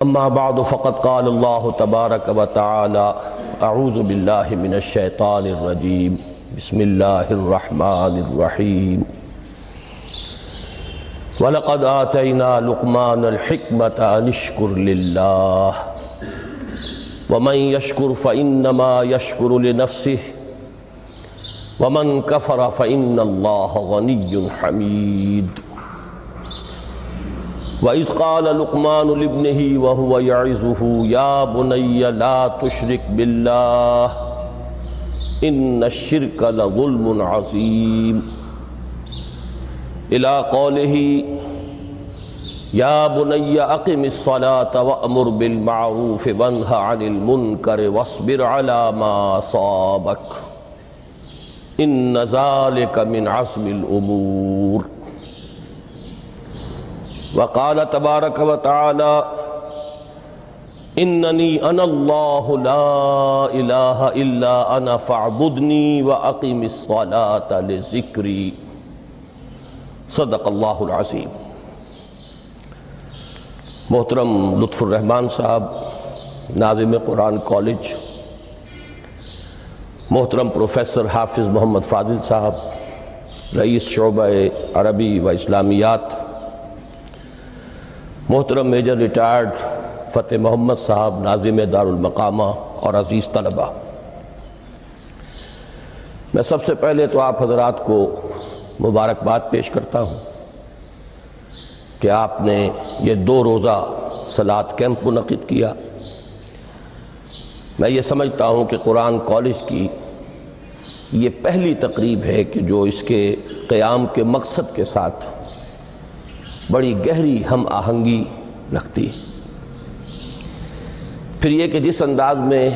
اما بعد فقد قال الله تبارك وتعالى اعوذ بالله من الشيطان الرجيم بسم الله الرحمن الرحيم ولقد آتينا لقمان الحكمة أن اشكر لله ومن يشكر فإنما يشكر لنفسه ومن كفر فإن الله غني حميد وَإِذْ قَالَ لُقْمَانُ لِابْنِهِ وَهُوَ يَعِظُهُ يَا بُنَيَّ لَا تُشْرِكْ بِاللَّهِ إِنَّ الشِّرْكَ لَظُلْمٌ عَظِيمٌ إِلَىٰ قَوْلِهِ يَا بُنَيَّ أَقِمِ الصَّلَاةَ وَأْمُرْ بِالْمَعْرُوفِ وَانْهَ عَنِ الْمُنكَرِ وَاصْبِرْ عَلَىٰ مَا أَصَابَكَ إِنَّ ذَلِكَ مِنْ عَزْمِ الْأُمُورِ وقال تبارک و تعالی اننی انا اللہ لا الہ الا انا فاعبدنی واقم الصلاة لذکری صدق اللہ العظیم۔ محترم لطف الرحمان صاحب ناظم قرآن کالج، محترم پروفیسر حافظ محمد فاضل صاحب رئیس شعبہ عربی و اسلامیات، محترم میجر ریٹائرڈ فتح محمد صاحب ناظم دار المقامہ اور عزیز طلبہ، میں سب سے پہلے تو آپ حضرات کو مبارکباد پیش کرتا ہوں کہ آپ نے یہ 2 روزہ صلاۃ کیمپ منعقد کیا۔ میں یہ سمجھتا ہوں کہ قرآن کالج کی یہ پہلی تقریب ہے کہ جو اس کے قیام کے مقصد کے ساتھ بڑی گہری ہم آہنگی رکھتی۔ پھر یہ کہ جس انداز میں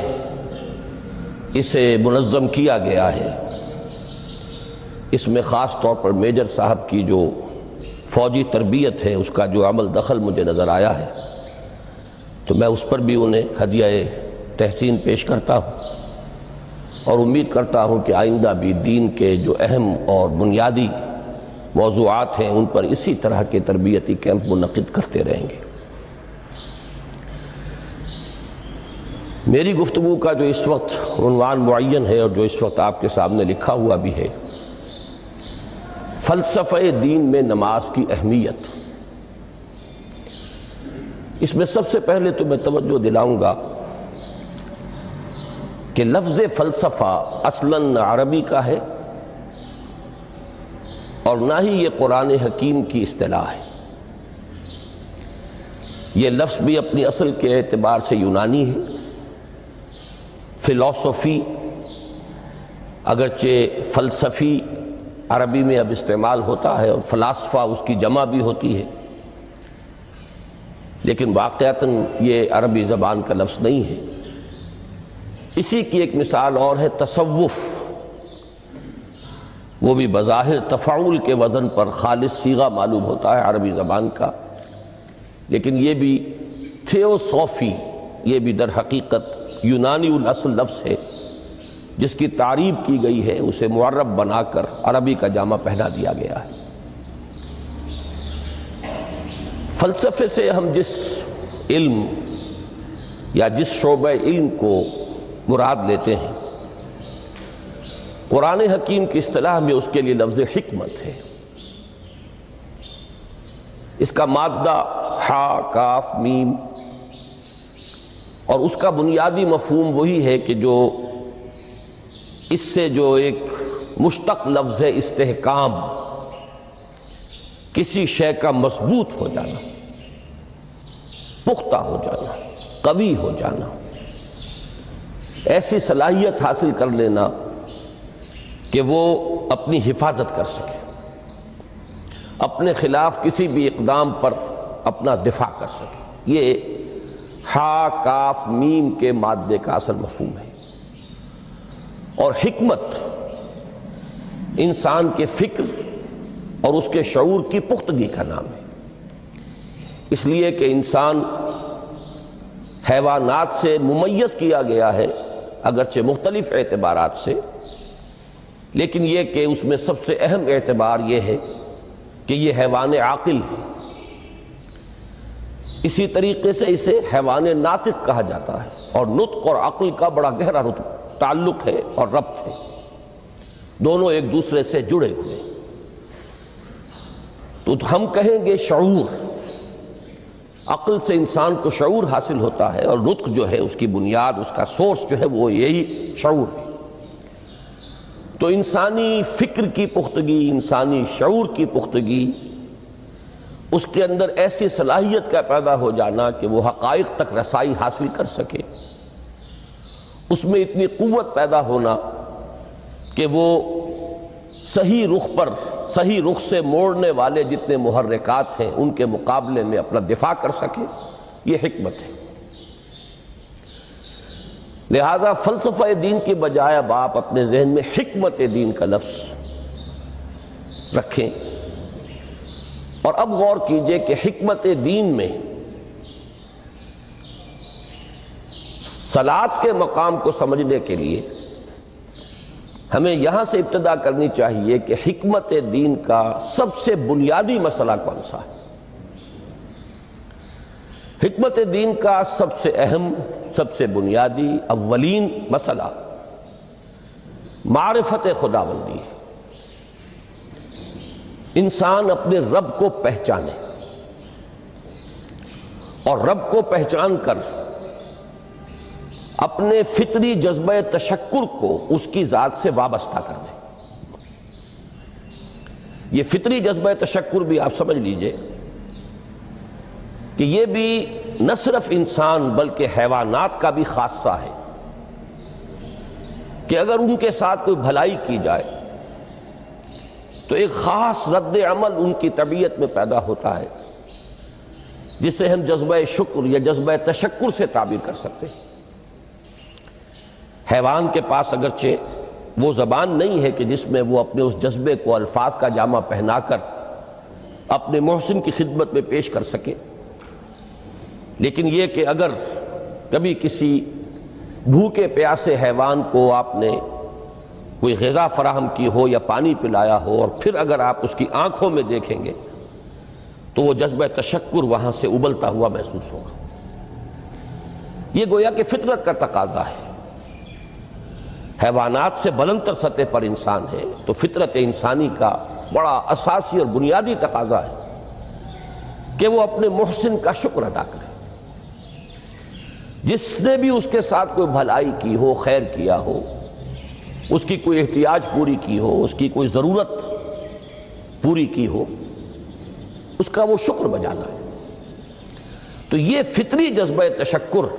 اسے منظم کیا گیا ہے، اس میں خاص طور پر میجر صاحب کی جو فوجی تربیت ہے اس کا جو عمل دخل مجھے نظر آیا ہے، تو میں اس پر بھی انہیں ہدیہ تحسین پیش کرتا ہوں اور امید کرتا ہوں کہ آئندہ بھی دین کے جو اہم اور بنیادی موضوعات ہیں ان پر اسی طرح کے تربیتی کیمپ منعقد کرتے رہیں گے۔ میری گفتگو کا جو اس وقت عنوان معین ہے اور جو اس وقت آپ کے سامنے لکھا ہوا بھی ہے، فلسفہ دین میں نماز کی اہمیت۔ اس میں سب سے پہلے تو میں توجہ دلاؤں گا کہ لفظ فلسفہ اصلاً عربی کا ہے اور نہ ہی یہ قرآن حکیم کی اصطلاح ہے۔ یہ لفظ بھی اپنی اصل کے اعتبار سے یونانی ہے۔ فلسفی اگرچہ فلسفی عربی میں اب استعمال ہوتا ہے اور فلاسفہ اس کی جمع بھی ہوتی ہے، لیکن واقعتاً یہ عربی زبان کا لفظ نہیں ہے۔ اسی کی ایک مثال اور ہے تصوف، وہ بھی بظاہر تفاعل کے وزن پر خالص صیغہ معلوم ہوتا ہے عربی زبان کا، لیکن یہ بھی تھیوسوفی، یہ بھی در حقیقت یونانی الاصل لفظ ہے جس کی تعریب کی گئی ہے، اسے معرب بنا کر عربی کا جامہ پہنا دیا گیا ہے۔ فلسفے سے ہم جس علم یا جس شعبہ علم کو مراد لیتے ہیں، قرآن حکیم کی اصطلاح میں اس کے لیے لفظ حکمت ہے۔ اس کا مادہ ہا کاف میم، اور اس کا بنیادی مفہوم وہی ہے کہ جو اس سے جو ایک مشتق لفظ ہے استحکام، کسی شے کا مضبوط ہو جانا، پختہ ہو جانا، قوی ہو جانا، ایسی صلاحیت حاصل کر لینا کہ وہ اپنی حفاظت کر سکے، اپنے خلاف کسی بھی اقدام پر اپنا دفاع کر سکے۔ یہ ہا کاف میم کے مادے کا اصل مفہوم ہے۔ اور حکمت انسان کے فکر اور اس کے شعور کی پختگی کا نام ہے، اس لیے کہ انسان حیوانات سے ممیز کیا گیا ہے اگرچہ مختلف اعتبارات سے، لیکن یہ کہ اس میں سب سے اہم اعتبار یہ ہے کہ یہ حیوان عاقل ہے۔ اسی طریقے سے اسے حیوان ناطق کہا جاتا ہے، اور نطق اور عقل کا بڑا گہرا تعلق ہے اور ربط ہے، دونوں ایک دوسرے سے جڑے ہوئے۔ تو ہم کہیں گے شعور، عقل سے انسان کو شعور حاصل ہوتا ہے، اور نطق جو ہے اس کی بنیاد، اس کا سورس جو ہے وہ یہی شعور ہے۔ تو انسانی فکر کی پختگی، انسانی شعور کی پختگی، اس کے اندر ایسی صلاحیت کا پیدا ہو جانا کہ وہ حقائق تک رسائی حاصل کر سکے، اس میں اتنی قوت پیدا ہونا کہ وہ صحیح رخ پر، صحیح رخ سے موڑنے والے جتنے محرکات ہیں ان کے مقابلے میں اپنا دفاع کر سکے، یہ حکمت ہے۔ لہذا فلسفہ دین کی بجائے اب آپ اپنے ذہن میں حکمت دین کا لفظ رکھیں، اور اب غور کیجئے کہ حکمت دین میں صلاۃ کے مقام کو سمجھنے کے لیے ہمیں یہاں سے ابتدا کرنی چاہیے کہ حکمت دین کا سب سے بنیادی مسئلہ کون سا ہے۔ حکمت دین کا سب سے اہم، سب سے بنیادی، اولین مسئلہ معرفت خداوندی ہے۔ انسان اپنے رب کو پہچانے، اور رب کو پہچان کر اپنے فطری جذبہ تشکر کو اس کی ذات سے وابستہ کر دیں۔ یہ فطری جذبہ تشکر بھی آپ سمجھ لیجئے کہ یہ بھی نہ صرف انسان بلکہ حیوانات کا بھی خاصہ ہے، کہ اگر ان کے ساتھ کوئی بھلائی کی جائے تو ایک خاص رد عمل ان کی طبیعت میں پیدا ہوتا ہے، جسے ہم جذبہ شکر یا جذبہ تشکر سے تعبیر کر سکتے ہیں۔ حیوان کے پاس اگرچہ وہ زبان نہیں ہے کہ جس میں وہ اپنے اس جذبے کو الفاظ کا جامہ پہنا کر اپنے محسن کی خدمت میں پیش کر سکے، لیکن یہ کہ اگر کبھی کسی بھوکے پیاسے حیوان کو آپ نے کوئی غذا فراہم کی ہو یا پانی پلایا ہو، اور پھر اگر آپ اس کی آنکھوں میں دیکھیں گے تو وہ جذبہ تشکر وہاں سے ابلتا ہوا محسوس ہوگا۔ یہ گویا کہ فطرت کا تقاضا ہے۔ حیوانات سے بلندتر سطح پر انسان ہے، تو فطرت انسانی کا بڑا اساسی اور بنیادی تقاضا ہے کہ وہ اپنے محسن کا شکر ادا کرے، جس نے بھی اس کے ساتھ کوئی بھلائی کی ہو، خیر کیا ہو، اس کی کوئی احتیاج پوری کی ہو، اس کی کوئی ضرورت پوری کی ہو، اس کا وہ شکر بجانا ہے۔ تو یہ فطری جذبہ تشکر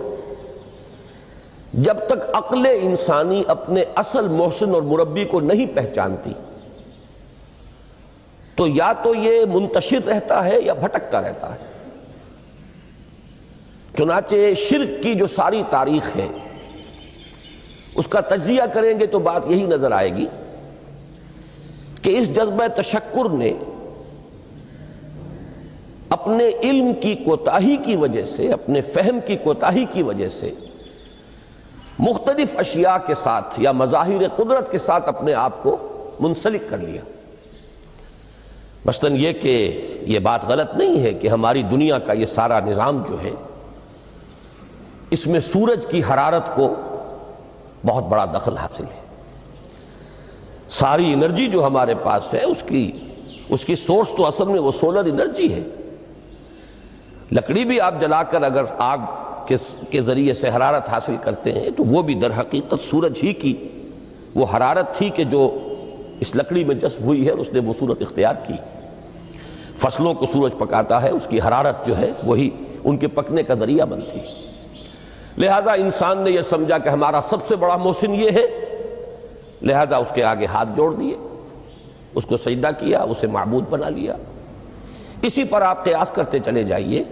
جب تک عقل انسانی اپنے اصل محسن اور مربی کو نہیں پہچانتی تو یا تو یہ منتشر رہتا ہے یا بھٹکتا رہتا ہے۔ چنانچہ شرک کی جو ساری تاریخ ہے اس کا تجزیہ کریں گے تو بات یہی نظر آئے گی کہ اس جذبہ تشکر نے اپنے علم کی کوتاہی کی وجہ سے، اپنے فہم کی کوتاہی کی وجہ سے مختلف اشیاء کے ساتھ یا مظاہر قدرت کے ساتھ اپنے آپ کو منسلک کر لیا۔ مثلاً یہ کہ یہ بات غلط نہیں ہے کہ ہماری دنیا کا یہ سارا نظام جو ہے اس میں سورج کی حرارت کو بہت بڑا دخل حاصل ہے۔ ساری انرجی جو ہمارے پاس ہے اس کی سورس تو اصل میں وہ سولر انرجی ہے۔ لکڑی بھی آپ جلا کر اگر آگ کے ذریعے سے حرارت حاصل کرتے ہیں تو وہ بھی در حقیقت سورج ہی کی وہ حرارت تھی کہ جو اس لکڑی میں جذب ہوئی ہے، اس نے وہ صورت اختیار کی۔ فصلوں کو سورج پکاتا ہے، اس کی حرارت جو ہے وہی ان کے پکنے کا ذریعہ بنتی ہے۔ لہذا انسان نے یہ سمجھا کہ ہمارا سب سے بڑا محسن یہ ہے، لہذا اس کے آگے ہاتھ جوڑ دیے، اس کو سجدہ کیا، اسے معبود بنا لیا۔ اسی پر آپ قیاس کرتے چلے جائیے،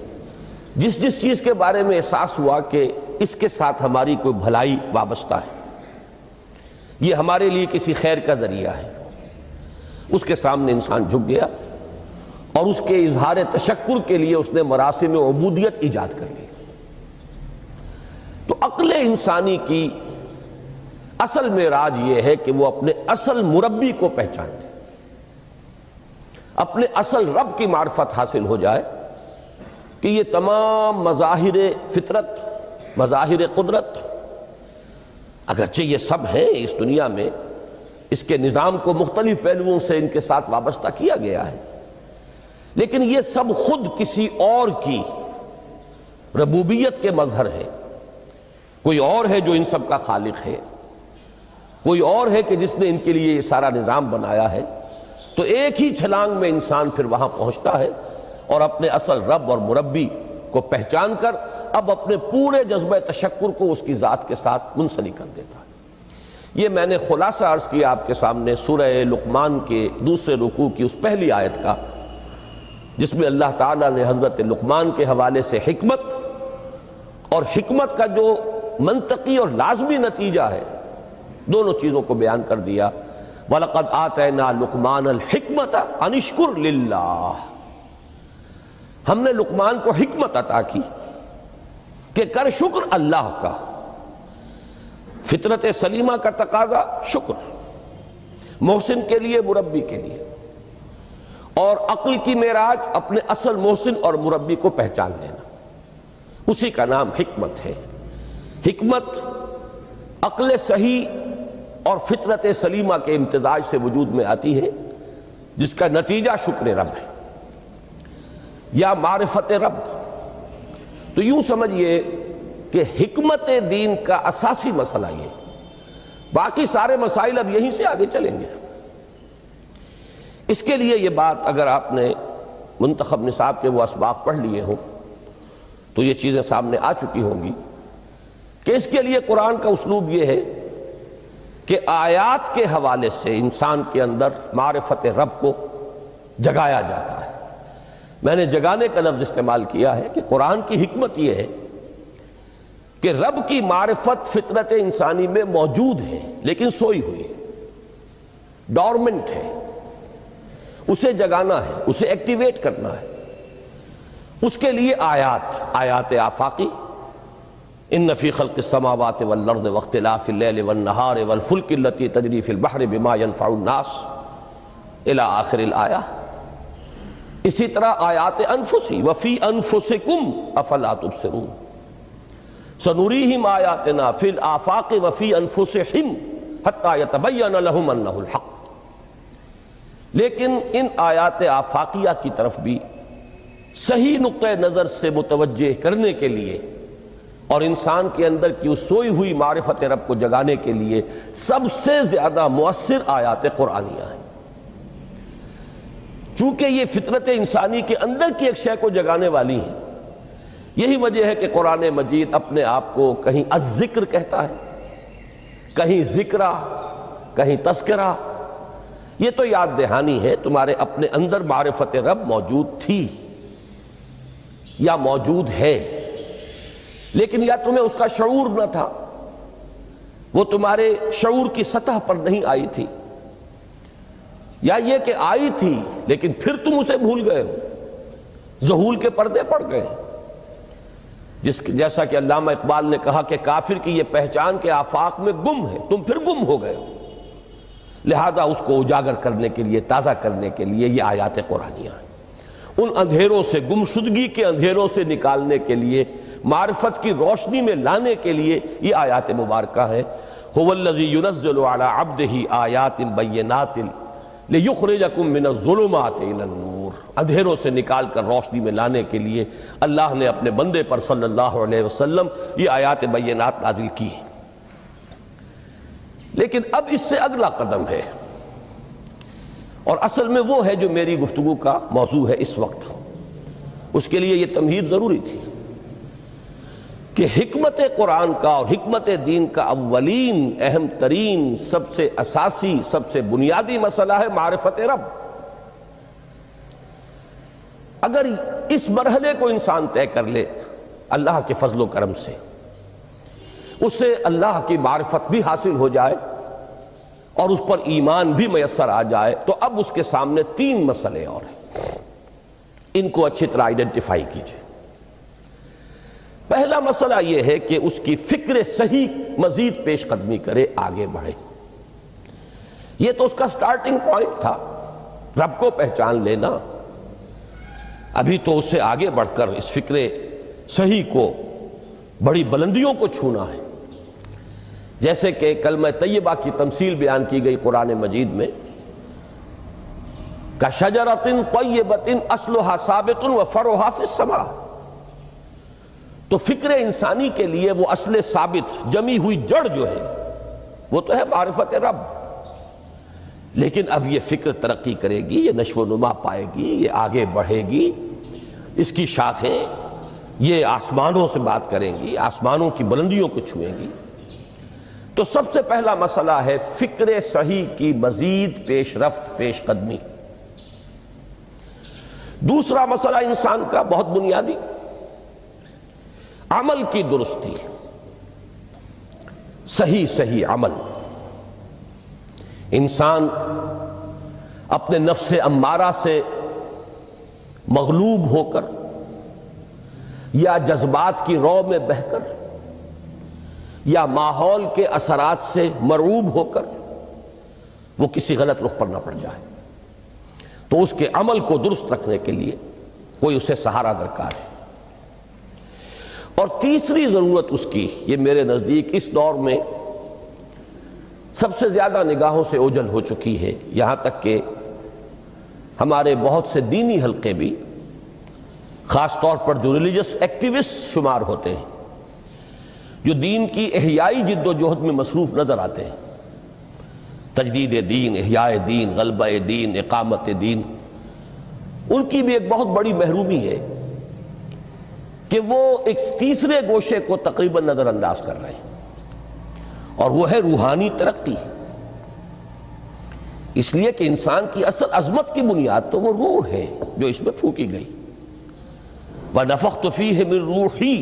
جس جس چیز کے بارے میں احساس ہوا کہ اس کے ساتھ ہماری کوئی بھلائی وابستہ ہے، یہ ہمارے لیے کسی خیر کا ذریعہ ہے، اس کے سامنے انسان جھک گیا اور اس کے اظہار تشکر کے لیے اس نے مراسم عبودیت ایجاد کر لی۔ تو عقل انسانی کی اصل معراج یہ ہے کہ وہ اپنے اصل مربی کو پہچانے، اپنے اصل رب کی معرفت حاصل ہو جائے، کہ یہ تمام مظاہر فطرت، مظاہر قدرت، اگرچہ یہ سب ہیں اس دنیا میں، اس کے نظام کو مختلف پہلوؤں سے ان کے ساتھ وابستہ کیا گیا ہے، لیکن یہ سب خود کسی اور کی ربوبیت کے مظہر ہے۔ کوئی اور ہے جو ان سب کا خالق ہے، کوئی اور ہے کہ جس نے ان کے لیے یہ سارا نظام بنایا ہے۔ تو ایک ہی چھلانگ میں انسان پھر وہاں پہنچتا ہے اور اپنے اصل رب اور مربی کو پہچان کر اب اپنے پورے جذبہ تشکر کو اس کی ذات کے ساتھ منسلک کر دیتا ہے۔ یہ میں نے خلاصہ عرض کیا آپ کے سامنے سورہ لقمان کے دوسرے رکوع کی اس پہلی آیت کا، جس میں اللہ تعالیٰ نے حضرت لقمان کے حوالے سے حکمت اور حکمت کا جو منطقی اور لازمی نتیجہ ہے دونوں چیزوں کو بیان کر دیا۔ وَلَقَدْ آتَيْنَا لُقْمَانَ الْحِكْمَةَ أَنِ اشْكُرْ لِلَّهِ، ہم نے لقمان کو حکمت عطا کی کہ کر شکر اللہ کا۔ فطرت سلیمہ کا تقاضا شکر، محسن کے لیے، مربی کے لیے، اور عقل کی معراج اپنے اصل محسن اور مربی کو پہچان لینا، اسی کا نام حکمت ہے۔ حکمت عقل صحیح اور فطرت سلیمہ کے امتزاج سے وجود میں آتی ہے، جس کا نتیجہ شکر رب ہے یا معرفت رب۔ تو یوں سمجھئے کہ حکمت دین کا اساسی مسئلہ یہ، باقی سارے مسائل اب یہیں سے آگے چلیں گے۔ اس کے لیے یہ بات اگر آپ نے منتخب نصاب کے وہ اسباق پڑھ لیے ہوں تو یہ چیزیں سامنے آ چکی ہوں گی کہ اس کے لیے قرآن کا اسلوب یہ ہے کہ آیات کے حوالے سے انسان کے اندر معرفت رب کو جگایا جاتا ہے۔ میں نے جگانے کا لفظ استعمال کیا ہے کہ قرآن کی حکمت یہ ہے کہ رب کی معرفت فطرت انسانی میں موجود ہے لیکن سوئی ہوئی ہے، ڈورمنٹ ہے، اسے جگانا ہے، اسے ایکٹیویٹ کرنا ہے۔ اس کے لیے آیات آفاقی، ان فی خلق السماوات والارض واختلاف اللیل والنہار والفلک التی تجری فی البحر بما ینفع الناس الی آخر الآیہ۔ اسی طرح آیات انفسی، وفی انفسکم افلا تبصرون، سنریہم آیاتنا فی الآفاق وفی انفسہم حتی یتبین لہم انہ الحق۔ لیکن ان آیات آفاقیہ کی طرف بھی صحیح نقطہ نظر سے متوجہ کرنے کے لیے اور انسان کے اندر کی اس سوئی ہوئی معرفت رب کو جگانے کے لیے سب سے زیادہ مؤثر آیات قرآنیہ ہیں۔ چونکہ یہ فطرت انسانی کے اندر کی ایک شے کو جگانے والی ہیں، یہی وجہ ہے کہ قرآن مجید اپنے آپ کو کہیں الذکر کہتا ہے، کہیں ذکرہ، کہیں تذکرہ۔ یہ تو یاد دہانی ہے، تمہارے اپنے اندر معرفت رب موجود تھی یا موجود ہے، لیکن یا تمہیں اس کا شعور نہ تھا، وہ تمہارے شعور کی سطح پر نہیں آئی تھی، یا یہ کہ آئی تھی لیکن پھر تم اسے بھول گئے ہو، ذہول کے پردے پڑ گئے۔ جیسا کہ علامہ اقبال نے کہا کہ کافر کی یہ پہچان کے آفاق میں گم ہے، تم پھر گم ہو گئے ہو۔ لہذا اس کو اجاگر کرنے کے لیے، تازہ کرنے کے لیے یہ آیات قرآنیہ ہیں۔ ان اندھیروں سے، گمشدگی کے اندھیروں سے نکالنے کے لیے، معرفت کی روشنی میں لانے کے لیے یہ آیات مبارکہ ہے۔ هو الذی ينزل على عبده آیات بینات لیخرجکم من الظلمات الی النور، اندھیروں سے نکال کر روشنی میں لانے کے لیے اللہ نے اپنے بندے پر صلی اللہ علیہ وسلم یہ آیات بینات نازل کی ہیں۔ لیکن اب اس سے اگلا قدم ہے، اور اصل میں وہ ہے جو میری گفتگو کا موضوع ہے اس وقت۔ اس کے لیے یہ تمہید ضروری تھی کہ حکمت قرآن کا اور حکمت دین کا اولین، اہم ترین، سب سے اساسی، سب سے بنیادی مسئلہ ہے معرفت رب۔ اگر اس مرحلے کو انسان طے کر لے اللہ کے فضل و کرم سے، اسے اللہ کی معرفت بھی حاصل ہو جائے اور اس پر ایمان بھی میسر آ جائے، تو اب اس کے سامنے تین مسئلے اور ہیں، ان کو اچھی طرح آئیڈینٹیفائی کیجئے۔ پہلا مسئلہ یہ ہے کہ اس کی فکر صحیح مزید پیش قدمی کرے، آگے بڑھے۔ یہ تو اس کا سٹارٹنگ پوائنٹ تھا، رب کو پہچان لینا۔ ابھی تو اس سے آگے بڑھ کر اس فکر صحیح کو بڑی بلندیوں کو چھونا ہے. جیسے کہ کلمہ طیبہ کی تمثیل بیان کی گئی قرآن مجید میں، کَشَجَرَةٍ طَیِّبَةٍ أَصْلُهَا ثَابِتٌ وَفَرْعُهَا فِي السَّمَاءِ. تو فکر انسانی کے لیے وہ اصل ثابت جمی ہوئی جڑ جو ہے وہ تو ہے معرفت رب، لیکن اب یہ فکر ترقی کرے گی، یہ نشو و نما پائے گی، یہ آگے بڑھے گی، اس کی شاخیں یہ آسمانوں سے بات کریں گی، آسمانوں کی بلندیوں کو چھوئیں گی. تو سب سے پہلا مسئلہ ہے فکر صحیح کی مزید پیش رفت، پیش قدمی. دوسرا مسئلہ انسان کا بہت بنیادی، عمل کی درستی، صحیح عمل. انسان اپنے نفس امارہ سے مغلوب ہو کر یا جذبات کی رو میں بہہ کر یا ماحول کے اثرات سے مرعوب ہو کر وہ کسی غلط رخ پر نہ پڑ جائے، تو اس کے عمل کو درست رکھنے کے لیے کوئی اسے سہارا درکار ہے. اور تیسری ضرورت اس کی، یہ میرے نزدیک اس دور میں سب سے زیادہ نگاہوں سے اوجھل ہو چکی ہے، یہاں تک کہ ہمارے بہت سے دینی حلقے بھی خاص طور پر جو ریلیجس ایکٹیوسٹ شمار ہوتے ہیں، جو دین کی احیائی جد و جہد میں مصروف نظر آتے ہیں، تجدید دین، احیاء دین، غلبہ دین، اقامت دین، ان کی بھی ایک بہت بڑی محرومی ہے کہ وہ ایک تیسرے گوشے کو تقریباً نظر انداز کر رہے ہیں، اور وہ ہے روحانی ترقی. اس لیے کہ انسان کی اصل عظمت کی بنیاد تو وہ روح ہے جو اس میں پھونکی گئی. وَنَفَخْتُ فِيهِ مِن رُوحِي،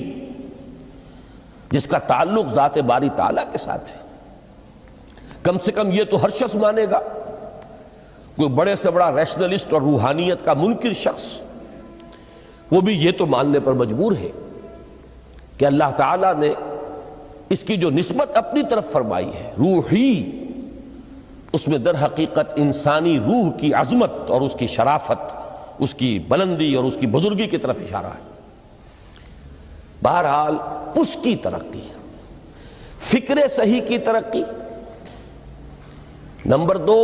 جس کا تعلق ذات باری تعالیٰ کے ساتھ ہے. کم سے کم یہ تو ہر شخص مانے گا، کوئی بڑے سے بڑا ریشنلسٹ اور روحانیت کا منکر شخص وہ بھی یہ تو ماننے پر مجبور ہے کہ اللہ تعالیٰ نے اس کی جو نسبت اپنی طرف فرمائی ہے روحی، اس میں در حقیقت انسانی روح کی عظمت اور اس کی شرافت، اس کی بلندی اور اس کی بزرگی کی طرف اشارہ ہے. بہرحال اس کی ترقی، فکر صحیح کی ترقی. نمبر 2،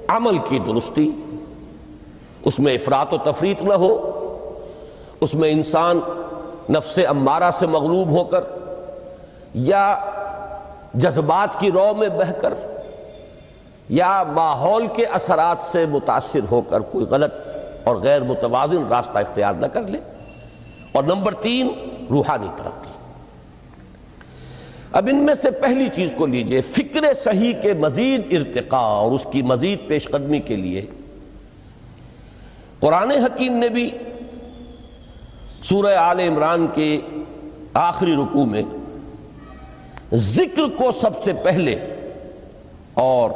عمل کی درستی، اس میں افراط و تفریط نہ ہو، اس میں انسان نفس امارہ سے مغلوب ہو کر یا جذبات کی رو میں بہہ کر یا ماحول کے اثرات سے متاثر ہو کر کوئی غلط اور غیر متوازن راستہ اختیار نہ کر لے. اور نمبر 3، روحانی ترقی. اب ان میں سے پہلی چیز کو لیجئے، فکر صحیح کے مزید ارتقاء اور اس کی مزید پیش قدمی کے لیے قرآن حکیم نے بھی سورہ آل عمران کے آخری رکوع میں ذکر کو سب سے پہلے اور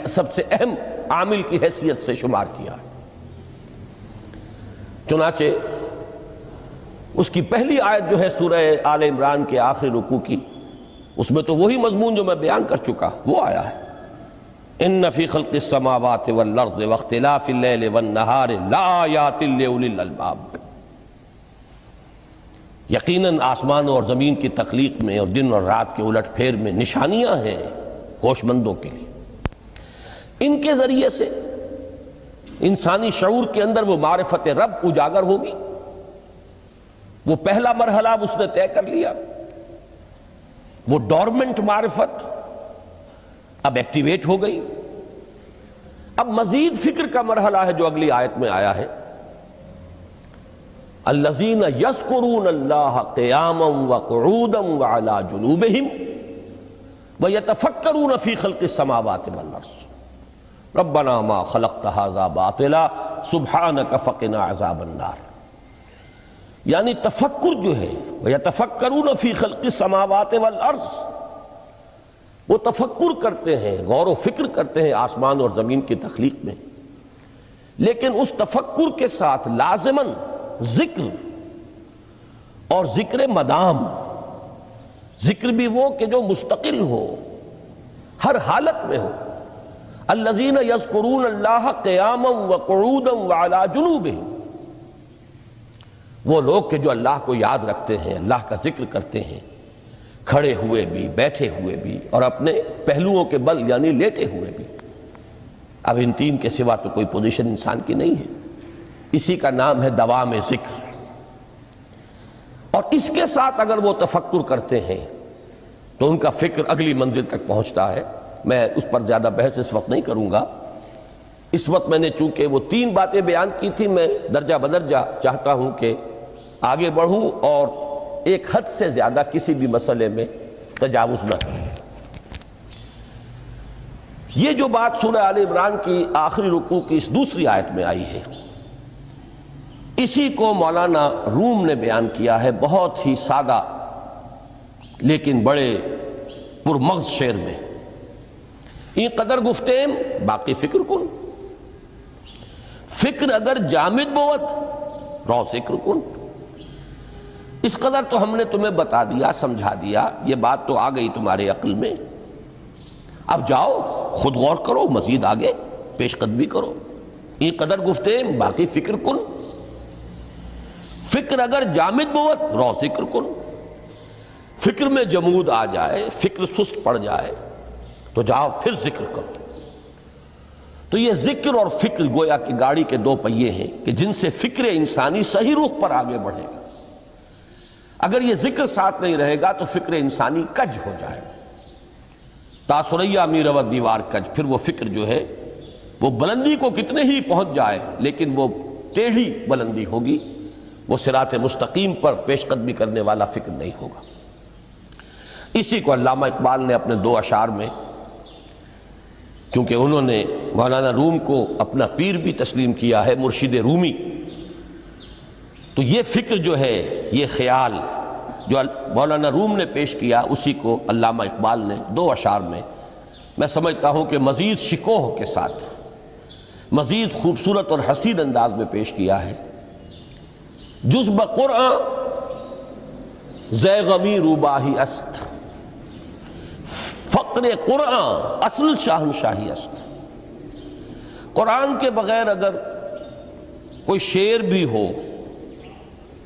سب سے اہم عامل کی حیثیت سے شمار کیا ہے. چنانچہ اس کی پہلی آیت جو ہے سورہ آل عمران کے آخری رکوع کی، اس میں تو وہی مضمون جو میں بیان کر چکا وہ آیا ہے، ان فی خلق السماوات والارض واختلاف اللیل والنہار لآیات لأولی الالباب. یقیناً آسمانوں اور زمین کی تخلیق میں اور دن اور رات کے الٹ پھیر میں نشانیاں ہیں ہوش مندوں کے لیے. ان کے ذریعے سے انسانی شعور کے اندر وہ معرفت رب اجاگر ہوگی. وہ پہلا مرحلہ اب اس نے طے کر لیا، وہ ڈورمنٹ معرفت اب ایکٹیویٹ ہو گئی. اب مزید فکر کا مرحلہ ہے جو اگلی آیت میں آیا ہے، الذین یذکرون اللہ قیاما وقعودا وعلی جنوبہم ویتفکرون فی خلق السماوات والارض ربنا ما خلقت ھذا باطلا سبحانک فقنا عذاب النار. یعنی تفکر جو ہے، وَيَتَفَكَّرُونَ فِي خَلْقِ السَّمَاوَاتِ وَالْأَرْضِ، وہ تفکر کرتے ہیں، غور و فکر کرتے ہیں آسمان اور زمین کی تخلیق میں، لیکن اس تفکر کے ساتھ لازماً ذکر، اور ذکر مدام، ذکر بھی وہ کہ جو مستقل ہو، ہر حالت میں ہو. الذین یذکرون اللہ قیاما وقعودا وعلی جنوبہم، وہ لوگ کہ جو اللہ کو یاد رکھتے ہیں، اللہ کا ذکر کرتے ہیں، کھڑے ہوئے بھی، بیٹھے ہوئے بھی، اور اپنے پہلوؤں کے بل یعنی لیٹے ہوئے بھی۔ اب ان تین کے سوا تو کوئی پوزیشن انسان کی نہیں ہے، اسی کا نام ہے دوام ذکر۔ اور اس کے ساتھ اگر وہ تفکر کرتے ہیں تو ان کا فکر اگلی منزل تک پہنچتا ہے۔ میں اس پر زیادہ بحث اس وقت نہیں کروں گا۔ اس وقت میں نے چونکہ وہ تین باتیں بیان کی تھی، میں درجہ بدرجہ چاہتا ہوں کہ آگے بڑھوں اور ایک حد سے زیادہ کسی بھی مسئلے میں تجاوز نہ کریں۔ یہ جو بات سورہ آل عمران کی آخری رکوع کی اس دوسری آیت میں آئی ہے، اسی کو مولانا روم نے بیان کیا ہے بہت ہی سادہ لیکن بڑے پرمغز شعر میں۔ این قدر گفتیم باقی فکر کن، فکر اگر جامد بود رو ذکر کن۔ اس قدر تو ہم نے تمہیں بتا دیا، سمجھا دیا، یہ بات تو آ گئی تمہارے عقل میں، اب جاؤ خود غور کرو، مزید آگے پیش قدمی کرو۔ این قدر گفتیم باقی فکر کن، فکر اگر جامد بود رو ذکر کن۔ فکر میں جمود آ جائے، فکر سست پڑ جائے تو جاؤ پھر ذکر کرو۔ تو یہ ذکر اور فکر گویا کہ گاڑی کے دو پہیے ہیں کہ جن سے فکر انسانی صحیح رخ پر آگے بڑھے گا۔ اگر یہ ذکر ساتھ نہیں رہے گا تو فکر انسانی کج ہو جائے گا۔ تاثریا میرود دیوار کج، پھر وہ فکر جو ہے وہ بلندی کو کتنے ہی پہنچ جائے لیکن وہ ٹیڑھی بلندی ہوگی، وہ صراط مستقیم پر پیش قدمی کرنے والا فکر نہیں ہوگا۔ اسی کو علامہ اقبال نے اپنے دو اشعار میں، کیونکہ انہوں نے مولانا روم کو اپنا پیر بھی تسلیم کیا ہے، مرشد رومی، تو یہ فکر جو ہے، یہ خیال جو مولانا روم نے پیش کیا، اسی کو علامہ اقبال نے دو اشعار میں میں سمجھتا ہوں کہ مزید شکوہ کے ساتھ، مزید خوبصورت اور حسین انداز میں پیش کیا ہے۔ جز بقرآن زیغمی روباہی است، فقر قرآن اصل شاہنشاہی است۔ قرآن کے بغیر اگر کوئی شعر بھی ہو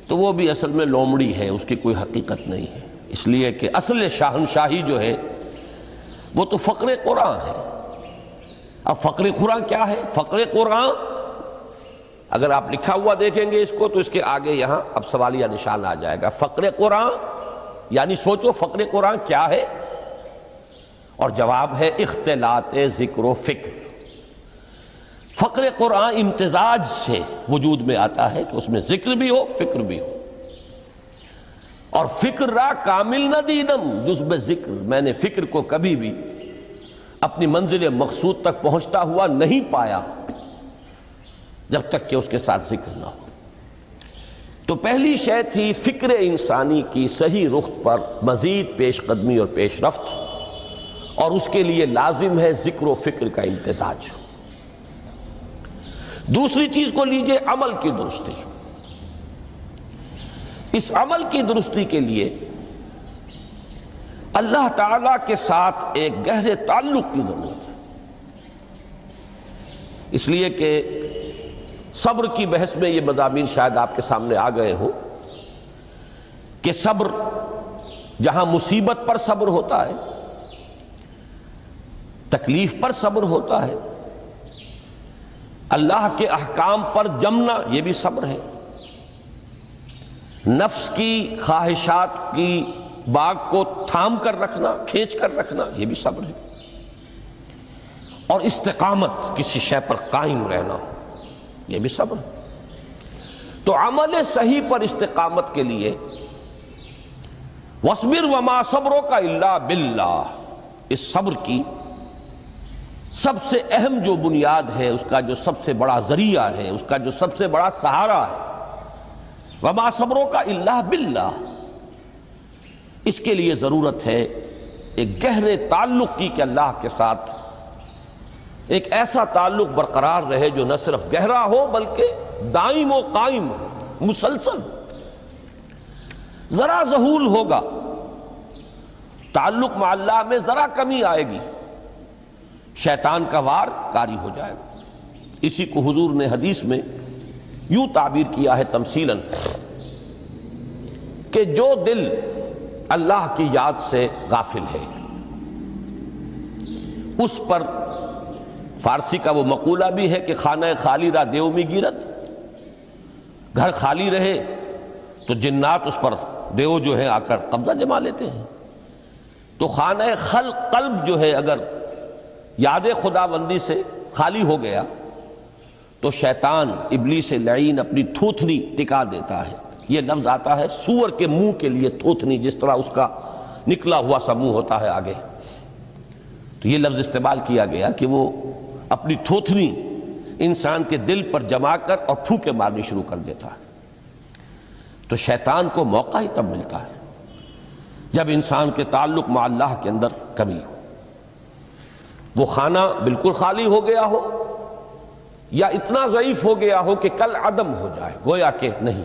تو وہ بھی اصل میں لومڑی ہے، اس کی کوئی حقیقت نہیں ہے، اس لیے کہ اصل شاہنشاہی جو ہے وہ تو فقر قرآن ہے۔ اب فقر قرآن کیا ہے؟ فقر قرآن اگر آپ لکھا ہوا دیکھیں گے اس کو تو اس کے آگے یہاں اب سوالیہ نشان آ جائے گا۔ فقر قرآن یعنی سوچو فقر قرآن کیا ہے، اور جواب ہے اختلاط ذکر و فکر۔ فقر قرآن امتزاج سے وجود میں آتا ہے کہ اس میں ذکر بھی ہو، فکر بھی ہو۔ اور فکر را کامل نہ دیدم جز بہ ذکر، میں نے فکر کو کبھی بھی اپنی منزل مقصود تک پہنچتا ہوا نہیں پایا جب تک کہ اس کے ساتھ ذکر نہ ہو۔ تو پہلی شے تھی فکر انسانی کی صحیح رخ پر مزید پیش قدمی اور پیش رفت، اور اس کے لیے لازم ہے ذکر و فکر کا امتزاج۔ دوسری چیز کو لیجئے عمل کی درستی۔ اس عمل کی درستی کے لیے اللہ تعالی کے ساتھ ایک گہرے تعلق کی ضرورت ہے، اس لیے کہ صبر کی بحث میں یہ مضامین شاید آپ کے سامنے آ گئے ہو کہ صبر جہاں مصیبت پر صبر ہوتا ہے، تکلیف پر صبر ہوتا ہے، اللہ کے احکام پر جمنا یہ بھی صبر ہے، نفس کی خواہشات کی باغ کو تھام کر رکھنا، کھینچ کر رکھنا یہ بھی صبر ہے، اور استقامت کسی شے پر قائم رہنا یہ بھی صبر ہے۔ تو عمل صحیح پر استقامت کے لیے وَاصْبِرْ وَمَا صَبْرُكَ إِلَّا بِاللَّهِ، اس صبر کی سب سے اہم جو بنیاد ہے، اس کا جو سب سے بڑا ذریعہ ہے، اس کا جو سب سے بڑا سہارا ہے، وَمَا صَبْرُكَ إِلَّا بِاللَّهِ، اس کے لیے ضرورت ہے ایک گہرے تعلق کی کہ اللہ کے ساتھ ایک ایسا تعلق برقرار رہے جو نہ صرف گہرا ہو بلکہ دائم و قائم ہو، مسلسل۔ ذرا ذہول ہوگا تعلق مع اللہ میں، ذرا کمی آئے گی، شیطان کا وار کاری ہو جائے گا۔ اسی کو حضور نے حدیث میں یوں تعبیر کیا ہے تمثیلاً کہ جو دل اللہ کی یاد سے غافل ہے اس پر فارسی کا وہ مقولہ بھی ہے کہ خانہ خالی را دیو می گیرت، گھر خالی رہے تو جنات اس پر دیو جو ہے آ کر قبضہ جما لیتے ہیں۔ تو خانہ قلب جو ہے اگر یاد خدا بندی سے خالی ہو گیا تو شیطان ابلیس لعین اپنی تھوتنی ٹکا دیتا ہے۔ یہ لفظ آتا ہے سور کے منہ کے لیے تھوتنی، جس طرح اس کا نکلا ہوا سا منہ ہوتا ہے آگے، تو یہ لفظ استعمال کیا گیا کہ وہ اپنی تھوتنی انسان کے دل پر جما کر اور پھوکے مارنی شروع کر دیتا ہے۔ تو شیطان کو موقع ہی تب ملتا ہے جب انسان کے تعلق مع اللہ کے اندر کمی ہو، وہ خانہ بالکل خالی ہو گیا ہو یا اتنا ضعیف ہو گیا ہو کہ کل عدم ہو جائے، گویا کہ نہیں۔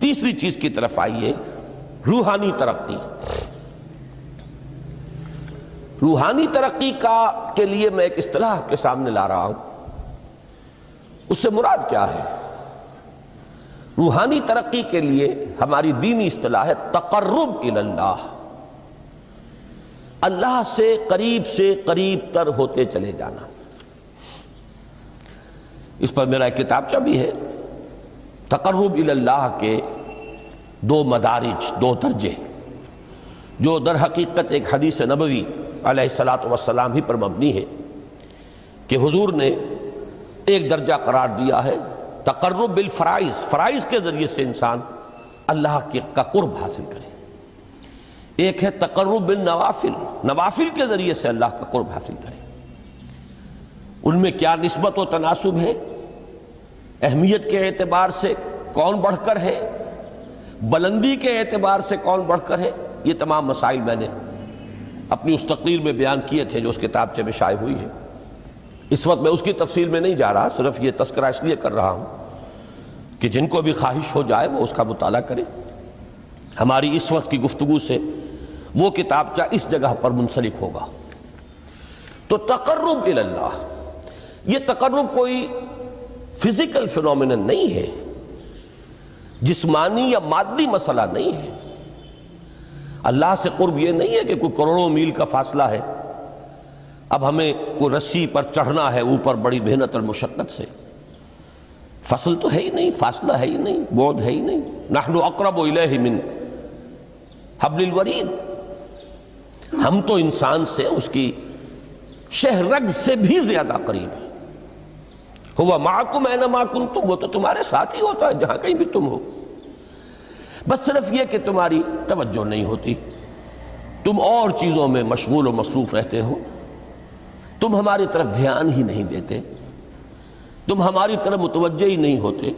تیسری چیز کی طرف آئیے، روحانی ترقی۔ روحانی ترقی کے لیے میں ایک اصطلاح آپ کے سامنے لا رہا ہوں، اس سے مراد کیا ہے؟ روحانی ترقی کے لیے ہماری دینی اصطلاح ہے تقرب الی اللہ، اللہ سے قریب تر ہوتے چلے جانا۔ اس پر میرا ایک کتابچہ بھی ہے، تقرب الی اللہ کے دو مدارج، دو درجے، جو در حقیقت ایک حدیث نبوی علیہ الصلوۃ والسلام ہی پر مبنی ہے کہ حضور نے ایک درجہ قرار دیا ہے تقرب بالفرائض، فرائض کے ذریعے سے انسان اللہ کا قرب حاصل کرے۔ ایک ہے تقرب بالنوافل، نوافل کے ذریعے سے اللہ کا قرب حاصل کرے۔ ان میں کیا نسبت و تناسب ہے، اہمیت کے اعتبار سے کون بڑھ کر ہے، بلندی کے اعتبار سے کون بڑھ کر ہے، یہ تمام مسائل میں نے اپنی اس تقریر میں بیان کیے تھے جو اس کتابچے میں شائع ہوئی ہے۔ اس وقت میں اس کی تفصیل میں نہیں جا رہا، صرف یہ تذکرہ اس لیے کر رہا ہوں کہ جن کو بھی خواہش ہو جائے وہ اس کا مطالعہ کرے۔ ہماری اس وقت کی گفتگو سے وہ کتابچہ اس جگہ پر منسلک ہوگا۔ تو تقرب الی اللہ، یہ تقرب کوئی فزیکل فینومینن نہیں ہے، جسمانی یا مادی مسئلہ نہیں ہے۔ اللہ سے قرب یہ نہیں ہے کہ کوئی کروڑوں میل کا فاصلہ ہے، اب ہمیں کوئی رسی پر چڑھنا ہے اوپر بڑی محنت اور مشقت سے، فصل تو ہے ہی نہیں، فاصلہ ہے ہی نہیں، بعد ہے ہی نہیں۔ نحن اقرب الیہ من حبل الورید، ہم تو انسان سے اس کی شہرگ سے بھی زیادہ قریب ہیں۔ ہوا معکم اینما کنتم، وہ تو تمہارے ساتھ ہی ہوتا ہے جہاں کہیں بھی تم ہو، بس صرف یہ کہ تمہاری توجہ نہیں ہوتی، تم اور چیزوں میں مشغول و مصروف رہتے ہو، تم ہماری طرف دھیان ہی نہیں دیتے، تم ہماری طرف متوجہ ہی نہیں ہوتے۔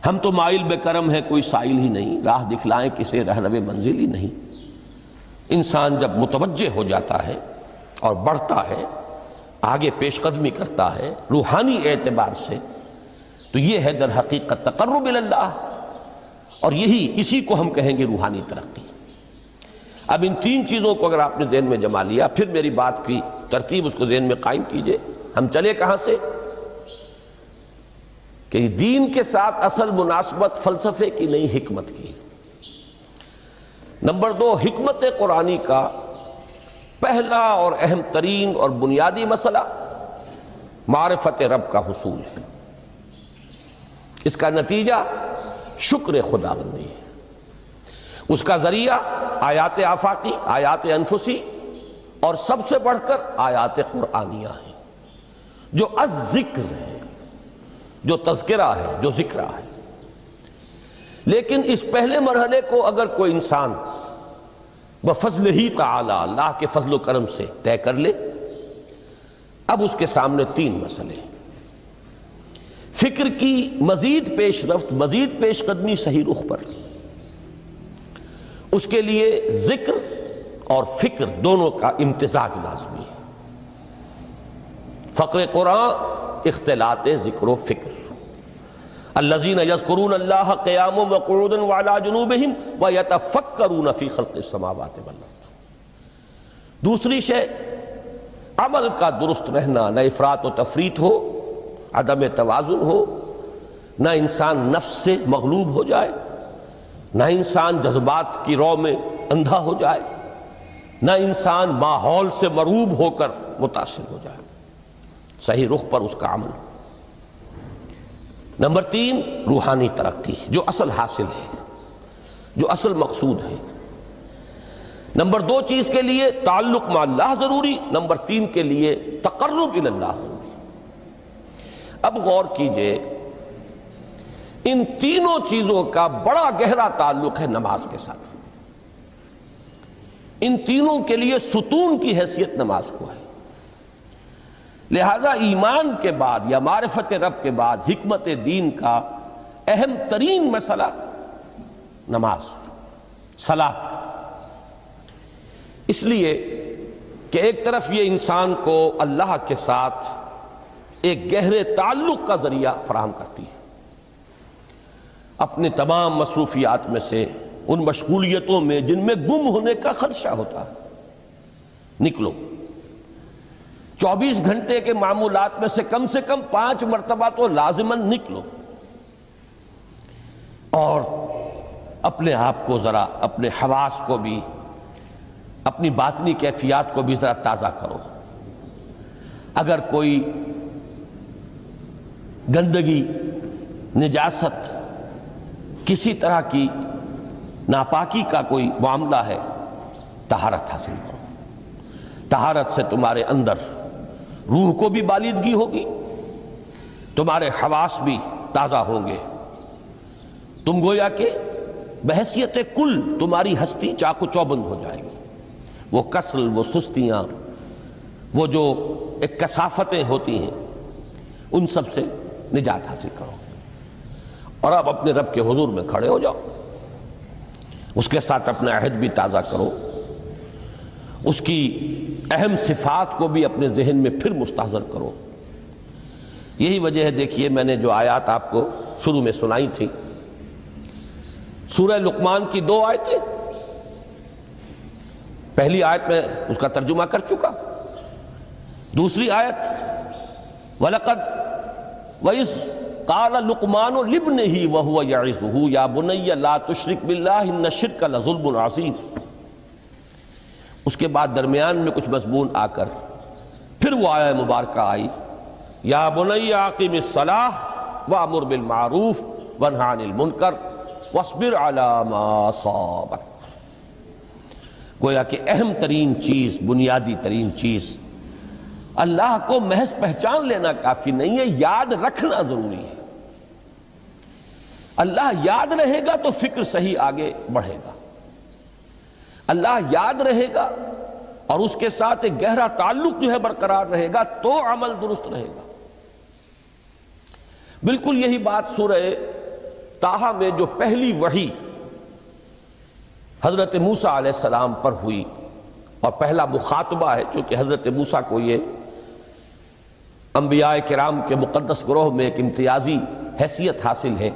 ہم تو مائل بے کرم ہے، کوئی سائل ہی نہیں، راہ دکھلائیں کسے رہنو منزل ہی نہیں۔ انسان جب متوجہ ہو جاتا ہے اور بڑھتا ہے، آگے پیش قدمی کرتا ہے روحانی اعتبار سے، تو یہ ہے در حقیقت تقرب الی اللہ، اور اسی کو ہم کہیں گے روحانی ترقی۔ اب ان تین چیزوں کو اگر آپ نے ذہن میں جما لیا، پھر میری بات کی ترتیب اس کو ذہن میں قائم کیجئے۔ ہم چلے کہاں سے؟ کہ دین کے ساتھ اصل مناسبت فلسفے کی نہیں، حکمت کی۔ نمبر 2، حکمت قرآنی کا پہلا اور اہم ترین اور بنیادی مسئلہ معرفت رب کا حصول ہے۔ اس کا نتیجہ شکر خداوندی ہے، اس کا ذریعہ آیات آفاقی، آیات انفسی، اور سب سے بڑھ کر آیات قرآنیہ ہیں جو الذکر ہے، جو تذکرہ ہے، جو ذکرہ ہے۔ لیکن اس پہلے مرحلے کو اگر کوئی انسان بفضل ہی تعالی، اللہ کے فضل و کرم سے طے کر لے، اب اس کے سامنے تین مسئلے ہیں۔ فکر کی مزید پیش رفت، مزید پیش قدمی صحیح رخ پر، اس کے لیے ذکر اور فکر دونوں کا امتزاج لازمی ہے۔ فقر قرآن اختلاط ذکر و فکر۔ الذین یذکرون اللہ قیاما وقعودا وعلی جنوبہم ویتفکرون فی خلق السماوات والارض۔ دوسری شے عمل کا درست رہنا، نہ افراط و تفریط ہو، عدم توازن ہو، نہ انسان نفس سے مغلوب ہو جائے، نہ انسان جذبات کی رو میں اندھا ہو جائے، نہ انسان ماحول سے مروب ہو کر متاثر ہو جائے، صحیح رخ پر اس کا عمل۔ نمبر 3، روحانی ترقی، جو اصل حاصل ہے، جو اصل مقصود ہے۔ نمبر 2 چیز کے لیے تعلق مع اللہ ضروری، نمبر 3 کے لیے تقرب الی اللہ ضروری۔ اب غور کیجئے، ان تینوں چیزوں کا بڑا گہرا تعلق ہے نماز کے ساتھ۔ ان تینوں کے لیے ستون کی حیثیت نماز کو ہے، لہذا ایمان کے بعد یا معرفت رب کے بعد حکمت دین کا اہم ترین مسئلہ نماز، صلاۃ۔ اس لیے کہ ایک طرف یہ انسان کو اللہ کے ساتھ ایک گہرے تعلق کا ذریعہ فراہم کرتی ہے، اپنے تمام مصروفیات میں سے، ان مشغولیتوں میں جن میں گم ہونے کا خدشہ ہوتا ہے، نکلو۔ 24 گھنٹے کے معمولات میں سے کم 5 مرتبہ تو لازماً نکلو، اور اپنے آپ کو ذرا، اپنے حواس کو بھی، اپنی باطنی کیفیات کو بھی ذرا تازہ کرو۔ اگر کوئی گندگی، نجاست، کسی طرح کی ناپاکی کا کوئی معاملہ ہے، طہارت حاصل کرو۔ طہارت سے تمہارے اندر روح کو بھی بالیدگی ہوگی، تمہارے حواس بھی تازہ ہوں گے، تم گویا کہ بحیثیت کل تمہاری ہستی چاق و چوبند ہو جائے گی۔ وہ کسل، وہ سستیاں، وہ جو ایک کثافتیں ہوتی ہیں، ان سب سے نجات حاصل کرو، اور اب اپنے رب کے حضور میں کھڑے ہو جاؤ، اس کے ساتھ اپنا عہد بھی تازہ کرو، اس کی اہم صفات کو بھی اپنے ذہن میں پھر مستحضر کرو۔ یہی وجہ ہے، دیکھیے میں نے جو آیات آپ کو شروع میں سنائی تھی، سورہ لقمان کی 2 آیتیں، پہلی آیت میں اس کا ترجمہ کر چکا، دوسری آیت وَلَقَدْ وَإِذْ قَالَ لُقْمَانُ لِابْنِهِ وَهُوَ يَعِظُهُ يَا بُنَيَّ لَا تُشْرِكْ بِاللَّهِ إِنَّ الشِّرْكَ لَظُلْمٌ عَظِيمٌ۔ اس کے بعد درمیان میں کچھ مضمون آ کر پھر وہ آیہ مبارکہ آئی، یا بنی اقیم الصلاۃ وامر بالمعروف وانہ عن المنکر واصبر علی ما اصابک۔ گویا کہ اہم ترین چیز، بنیادی ترین چیز، اللہ کو محض پہچان لینا کافی نہیں ہے، یاد رکھنا ضروری ہے۔ اللہ یاد رہے گا تو فکر صحیح آگے بڑھے گا، اللہ یاد رہے گا اور اس کے ساتھ ایک گہرا تعلق جو ہے برقرار رہے گا تو عمل درست رہے گا۔ بالکل یہی بات سورہ طٰہٰ میں جو پہلی وحی حضرت موسیٰ علیہ السلام پر ہوئی، اور پہلا مخاطبہ ہے، چونکہ حضرت موسیٰ کو یہ انبیاء کرام کے مقدس گروہ میں ایک امتیازی حیثیت حاصل ہے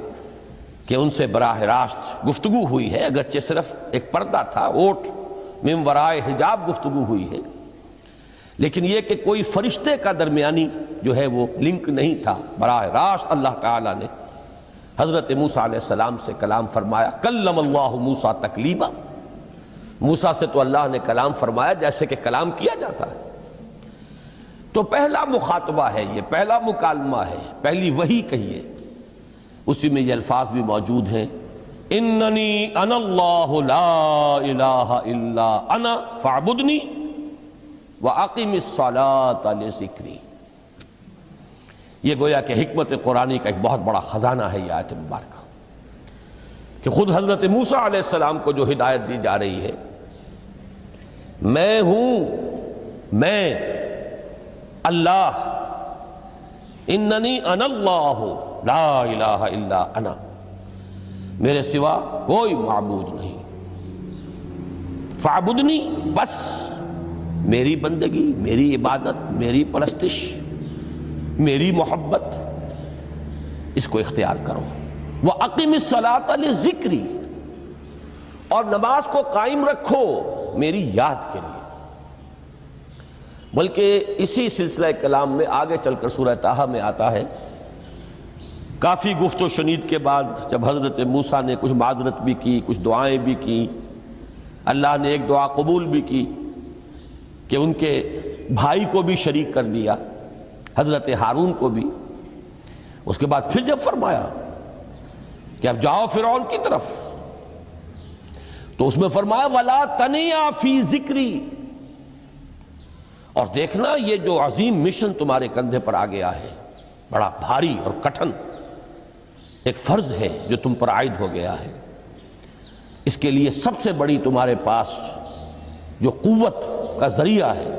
کہ ان سے براہ راست گفتگو ہوئی ہے، اگرچہ صرف ایک پردہ تھا، اوٹ من ورائے حجاب گفتگو ہوئی ہے، لیکن یہ کہ کوئی فرشتے کا درمیانی جو ہے وہ لنک نہیں تھا، براہ راست اللہ تعالیٰ نے حضرت موسیٰ علیہ السلام سے کلام فرمایا۔ کلم اللہ موسیٰ تکلیما، موسیٰ سے تو اللہ نے کلام فرمایا جیسے کہ کلام کیا جاتا ہے۔ تو پہلا مخاطبہ ہے، یہ پہلا مکالمہ ہے، پہلی وحی کہیے، اسی میں یہ الفاظ بھی موجود ہیں، اننی انا اللہ لا الہ الا انا فاعبدنی واقم الصلاۃ لذکری۔ یہ گویا کہ حکمت قرآنی کا ایک بہت بڑا خزانہ ہے یہ آیت مبارکہ، کہ خود حضرت موسیٰ علیہ السلام کو جو ہدایت دی جا رہی ہے، میں ہوں، میں اللہ، اننی انا اللہ لا الہ الا انا، میرے سوا کوئی معبود نہیں، فاعبدنی، بس میری بندگی، میری عبادت، میری پرستش، میری محبت، اس کو اختیار کرو۔ وَأَقِمِ الصَّلَاةَ لِذِكْرِي، اور نماز کو قائم رکھو میری یاد کے لیے۔ بلکہ اسی سلسلہ کلام میں آگے چل کر سورہ طٰہٰ میں آتا ہے، کافی گفت و شنید کے بعد جب حضرت موسیٰ نے کچھ معذرت بھی کی، کچھ دعائیں بھی کی، اللہ نے ایک دعا قبول بھی کی کہ ان کے بھائی کو بھی شریک کر دیا، حضرت ہارون کو بھی۔ اس کے بعد پھر جب فرمایا کہ اب جاؤ فرعون کی طرف، تو اس میں فرمایا وَلَا تَنِيَا فِي ذِكْرِي، اور دیکھنا یہ جو عظیم مشن تمہارے کندھے پر آ گیا ہے، بڑا بھاری اور کٹھن ایک فرض ہے جو تم پر عائد ہو گیا ہے، اس کے لیے سب سے بڑی تمہارے پاس جو قوت کا ذریعہ ہے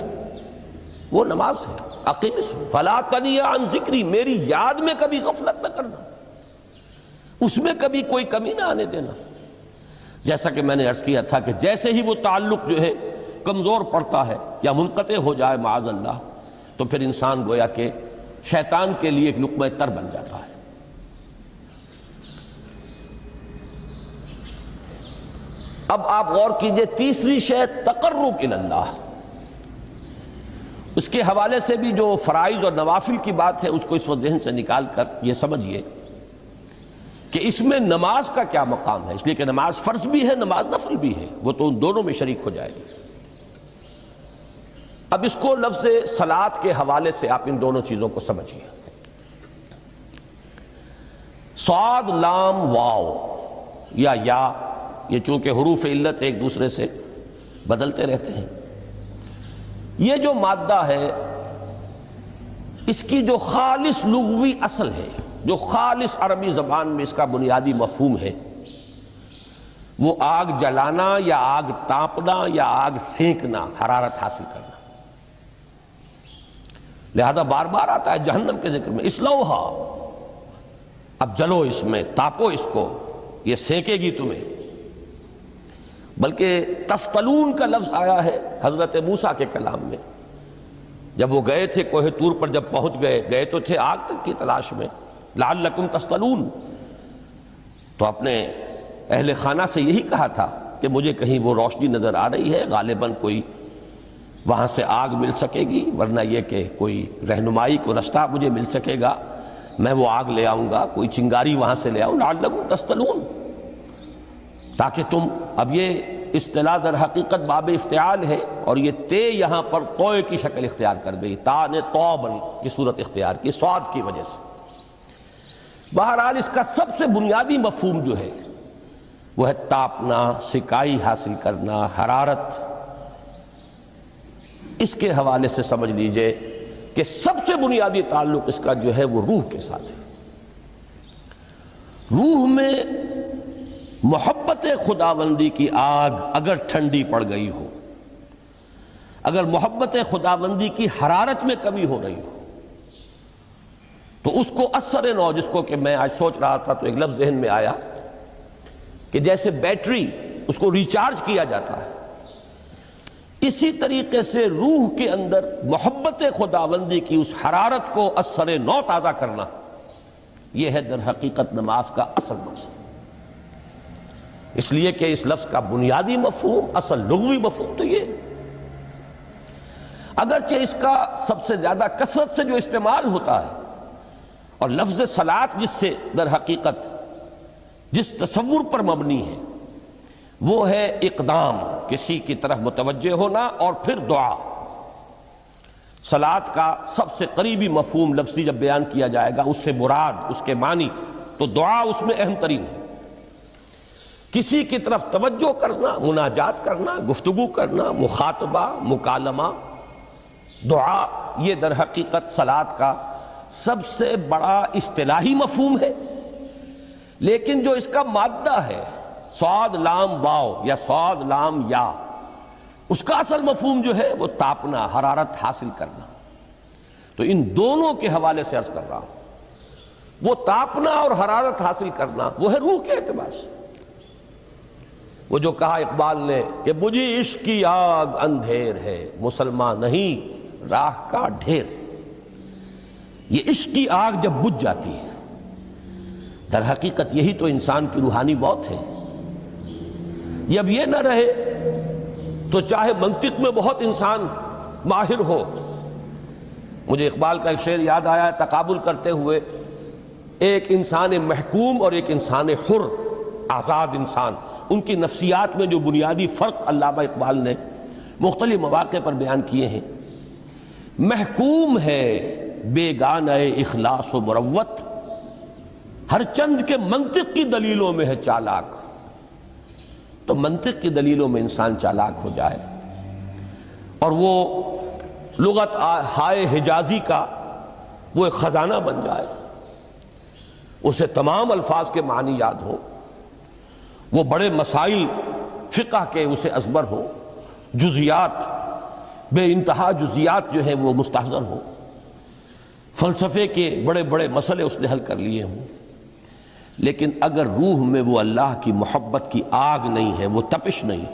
وہ نماز ہے۔ اقیم فَلَا تَنِيَا عَنْ ذِكْرِي، میری یاد میں کبھی غفلت نہ کرنا، اس میں کبھی کوئی کمی نہ آنے دینا۔ جیسا کہ میں نے عرض کیا تھا کہ جیسے ہی وہ تعلق جو ہے کمزور پڑتا ہے یا منقطع ہو جائے معاذ اللہ، تو پھر انسان گویا کہ شیطان کے لیے ایک لقمہ تر بن جاتا ہے۔ اب آپ غور کیجئے، تیسری شے تقرب الی اللہ، اس کے حوالے سے بھی جو فرائض اور نوافل کی بات ہے اس کو اس وقت ذہن سے نکال کر یہ سمجھیے کہ اس میں نماز کا کیا مقام ہے، اس لیے کہ نماز فرض بھی ہے، نماز نفل بھی ہے، وہ تو ان دونوں میں شریک ہو جائے گی۔ اب اس کو لفظ صلاۃ کے حوالے سے آپ ان دونوں چیزوں کو سمجھیے۔ صاد لام واو یا یہ چونکہ حروف علت ایک دوسرے سے بدلتے رہتے ہیں، یہ جو مادہ ہے اس کی جو خالص لغوی اصل ہے، جو خالص عربی زبان میں اس کا بنیادی مفہوم ہے، وہ آگ جلانا یا آگ تاپنا یا آگ سینکنا، حرارت حاصل کرنا۔ لہذا بار بار آتا ہے جہنم کے ذکر میں اسلوہا، اب جلو اس میں، تاپو اس کو، یہ سینکے گی تمہیں۔ بلکہ تفتلون کا لفظ آیا ہے حضرت موسیٰ کے کلام میں، جب وہ گئے تھے کوہ طور پر، جب پہنچ گئے تو تھے آگ تک کی تلاش میں، لعلکم تفتلون، تو اپنے اہل خانہ سے یہی کہا تھا کہ مجھے کہیں وہ روشنی نظر آ رہی ہے، غالباً کوئی وہاں سے آگ مل سکے گی، ورنہ یہ کہ کوئی رہنمائی کو رستہ مجھے مل سکے گا، میں وہ آگ لے آؤں گا، کوئی چنگاری وہاں سے لے آؤں، لعلکم تفتلون، تاکہ تم، اب یہ اصطلاح در حقیقت باب افتعال ہے، اور یہ تے یہاں پر توئے کی شکل اختیار کر گئی، تا نے توبن کی صورت اختیار کی صاد کی وجہ سے۔ بہرحال اس کا سب سے بنیادی مفہوم جو ہے وہ ہے تاپنا، سکائی حاصل کرنا، حرارت۔ اس کے حوالے سے سمجھ لیجئے کہ سب سے بنیادی تعلق اس کا جو ہے وہ روح کے ساتھ ہے۔ روح میں محبت خداوندی کی آگ اگر ٹھنڈی پڑ گئی ہو، اگر محبت خداوندی کی حرارت میں کمی ہو رہی ہو، تو اس کو اثر نو، جس کو کہ میں آج سوچ رہا تھا تو ایک لفظ ذہن میں آیا کہ جیسے بیٹری اس کو ریچارج کیا جاتا ہے، اسی طریقے سے روح کے اندر محبت خداوندی کی اس حرارت کو اثر نو تازہ کرنا، یہ ہے در حقیقت نماز کا اصل مقصد۔ اس لیے کہ اس لفظ کا بنیادی مفہوم، اصل لغوی مفہوم تو یہ، اگرچہ اس کا سب سے زیادہ کثرت سے جو استعمال ہوتا ہے، اور لفظ صلاۃ جس سے در حقیقت جس تصور پر مبنی ہے وہ ہے اقدام، کسی کی طرف متوجہ ہونا اور پھر دعا۔ صلاۃ کا سب سے قریبی مفہوم لفظی جب بیان کیا جائے گا، اس سے مراد، اس کے معنی، تو دعا اس میں اہم ترین ہے۔ کسی کی طرف توجہ کرنا، مناجات کرنا، گفتگو کرنا، مخاطبہ، مکالمہ، دعا، یہ در حقیقت صلاۃ کا سب سے بڑا اصطلاحی مفہوم ہے۔ لیکن جو اس کا مادہ ہے، صاد لام واو یا صاد لام یا، اس کا اصل مفہوم جو ہے وہ تاپنا، حرارت حاصل کرنا۔ تو ان دونوں کے حوالے سے عرض کر رہا ہوں، وہ تاپنا اور حرارت حاصل کرنا وہ ہے روح کے اعتبار سے۔ وہ جو کہا اقبال نے کہ بجھی عشق کی آگ اندھیر ہے، مسلمان نہیں راہ کا ڈھیر۔ یہ عشق کی آگ جب بجھ جاتی ہے، در حقیقت یہی تو انسان کی روحانی موت ہے۔ جب یہ نہ رہے تو چاہے منطق میں بہت انسان ماہر ہو، مجھے اقبال کا ایک شعر یاد آیا ہے تقابل کرتے ہوئے ایک انسان محکوم اور ایک انسان حر، آزاد انسان، ان کی نفسیات میں جو بنیادی فرق علامہ اقبال نے مختلف مواقع پر بیان کیے ہیں۔ محکوم ہے بیگانہ اخلاص و مروت، ہر چند کے منطق کی دلیلوں میں ہے چالاک۔ تو منطق کی دلیلوں میں انسان چالاک ہو جائے اور وہ لغت ہائے حجازی کا وہ ایک خزانہ بن جائے، اسے تمام الفاظ کے معنی یاد ہو، وہ بڑے مسائل فقہ کے اسے ازبر ہو، جزیات بے انتہا جزیات جو ہیں وہ مستحضر ہو، فلسفے کے بڑے بڑے مسئلے اس نے حل کر لیے ہوں، لیکن اگر روح میں وہ اللہ کی محبت کی آگ نہیں ہے، وہ تپش نہیں،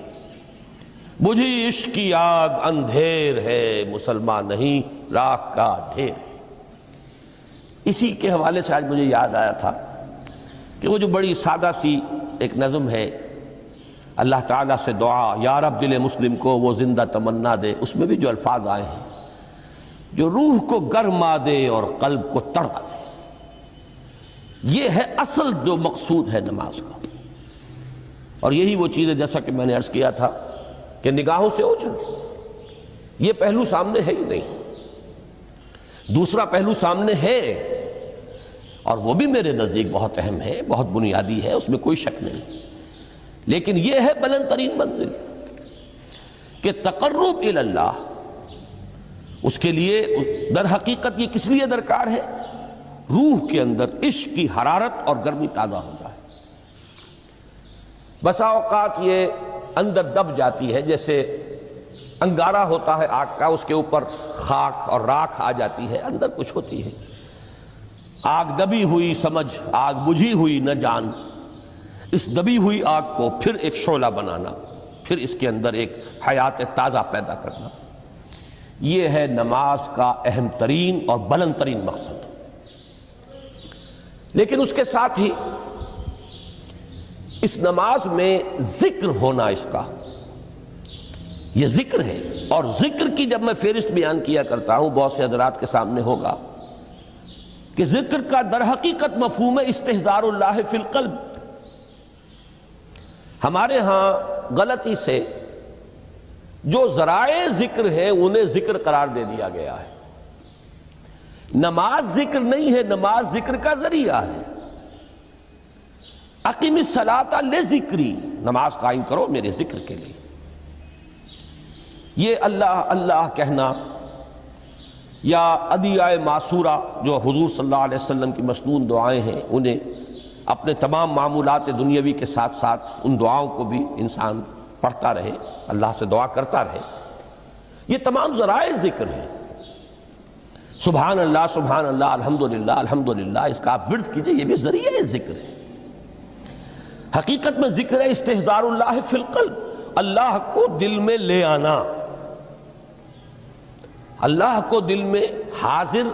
بجھی عشق کی آگ اندھیر ہے مسلمان نہیں راکھ کا ڈھیر۔ اسی کے حوالے سے آج مجھے یاد آیا تھا کہ وہ جو بڑی سادہ سی ایک نظم ہے، اللہ تعالیٰ سے دعا یا رب دل مسلم کو وہ زندہ تمنا دے، اس میں بھی جو الفاظ آئے ہیں جو روح کو گرما دے اور قلب کو تڑپا دے، یہ ہے اصل جو مقصود ہے نماز کا۔ اور یہی وہ چیز ہے جیسا کہ میں نے عرض کیا تھا کہ نگاہوں سے اوجھل، یہ پہلو سامنے ہے ہی نہیں، دوسرا پہلو سامنے ہے اور وہ بھی میرے نزدیک بہت اہم ہے، بہت بنیادی ہے، اس میں کوئی شک نہیں، لیکن یہ ہے بلند ترین منزل کہ تقرب الی اللہ، اس کے لیے در حقیقت یہ کس لیے درکار ہے؟ روح کے اندر عشق کی حرارت اور گرمی تازہ ہو جائے۔ بسا اوقات یہ اندر دب جاتی ہے، جیسے انگارہ ہوتا ہے آگ کا، اس کے اوپر خاک اور راکھ آ جاتی ہے، اندر کچھ ہوتی ہے، آگ دبی ہوئی سمجھ آگ بجھی ہوئی نہ جان، اس دبی ہوئی آگ کو پھر ایک شعلہ بنانا، پھر اس کے اندر ایک حیات تازہ پیدا کرنا، یہ ہے نماز کا اہم ترین اور بلند ترین مقصد۔ لیکن اس کے ساتھ ہی اس نماز میں ذکر ہونا، اس کا یہ ذکر ہے، اور ذکر کی جب میں فہرست بیان کیا کرتا ہوں بہت سے حضرات کے سامنے ہوگا کہ ذکر کا در حقیقت مفہوم ہے استحضار اللہ فی القلب۔ ہمارے ہاں غلطی سے جو ذرائع ذکر ہیں انہیں ذکر قرار دے دیا گیا ہے۔ نماز ذکر نہیں ہے، نماز ذکر کا ذریعہ ہے۔ اقیم الصلاۃ لذکری، نماز قائم کرو میرے ذکر کے لیے۔ یہ اللہ اللہ کہنا یا ادعیہ معصورہ جو حضور صلی اللہ علیہ وسلم کی مسنون دعائیں ہیں، انہیں اپنے تمام معمولات دنیاوی کے ساتھ ساتھ ان دعاؤں کو بھی انسان پڑھتا رہے، اللہ سے دعا کرتا رہے، یہ تمام ذرائع ذکر ہیں۔ سبحان اللہ الحمدللہ الحمدللہ، اس کا آپ ورد کیجئے، یہ بھی ذریعہ ذکر ہے۔ حقیقت میں ذکر ہے استحضار اللہ فی القلب، اللہ کو دل میں لے آنا، اللہ کو دل میں حاضر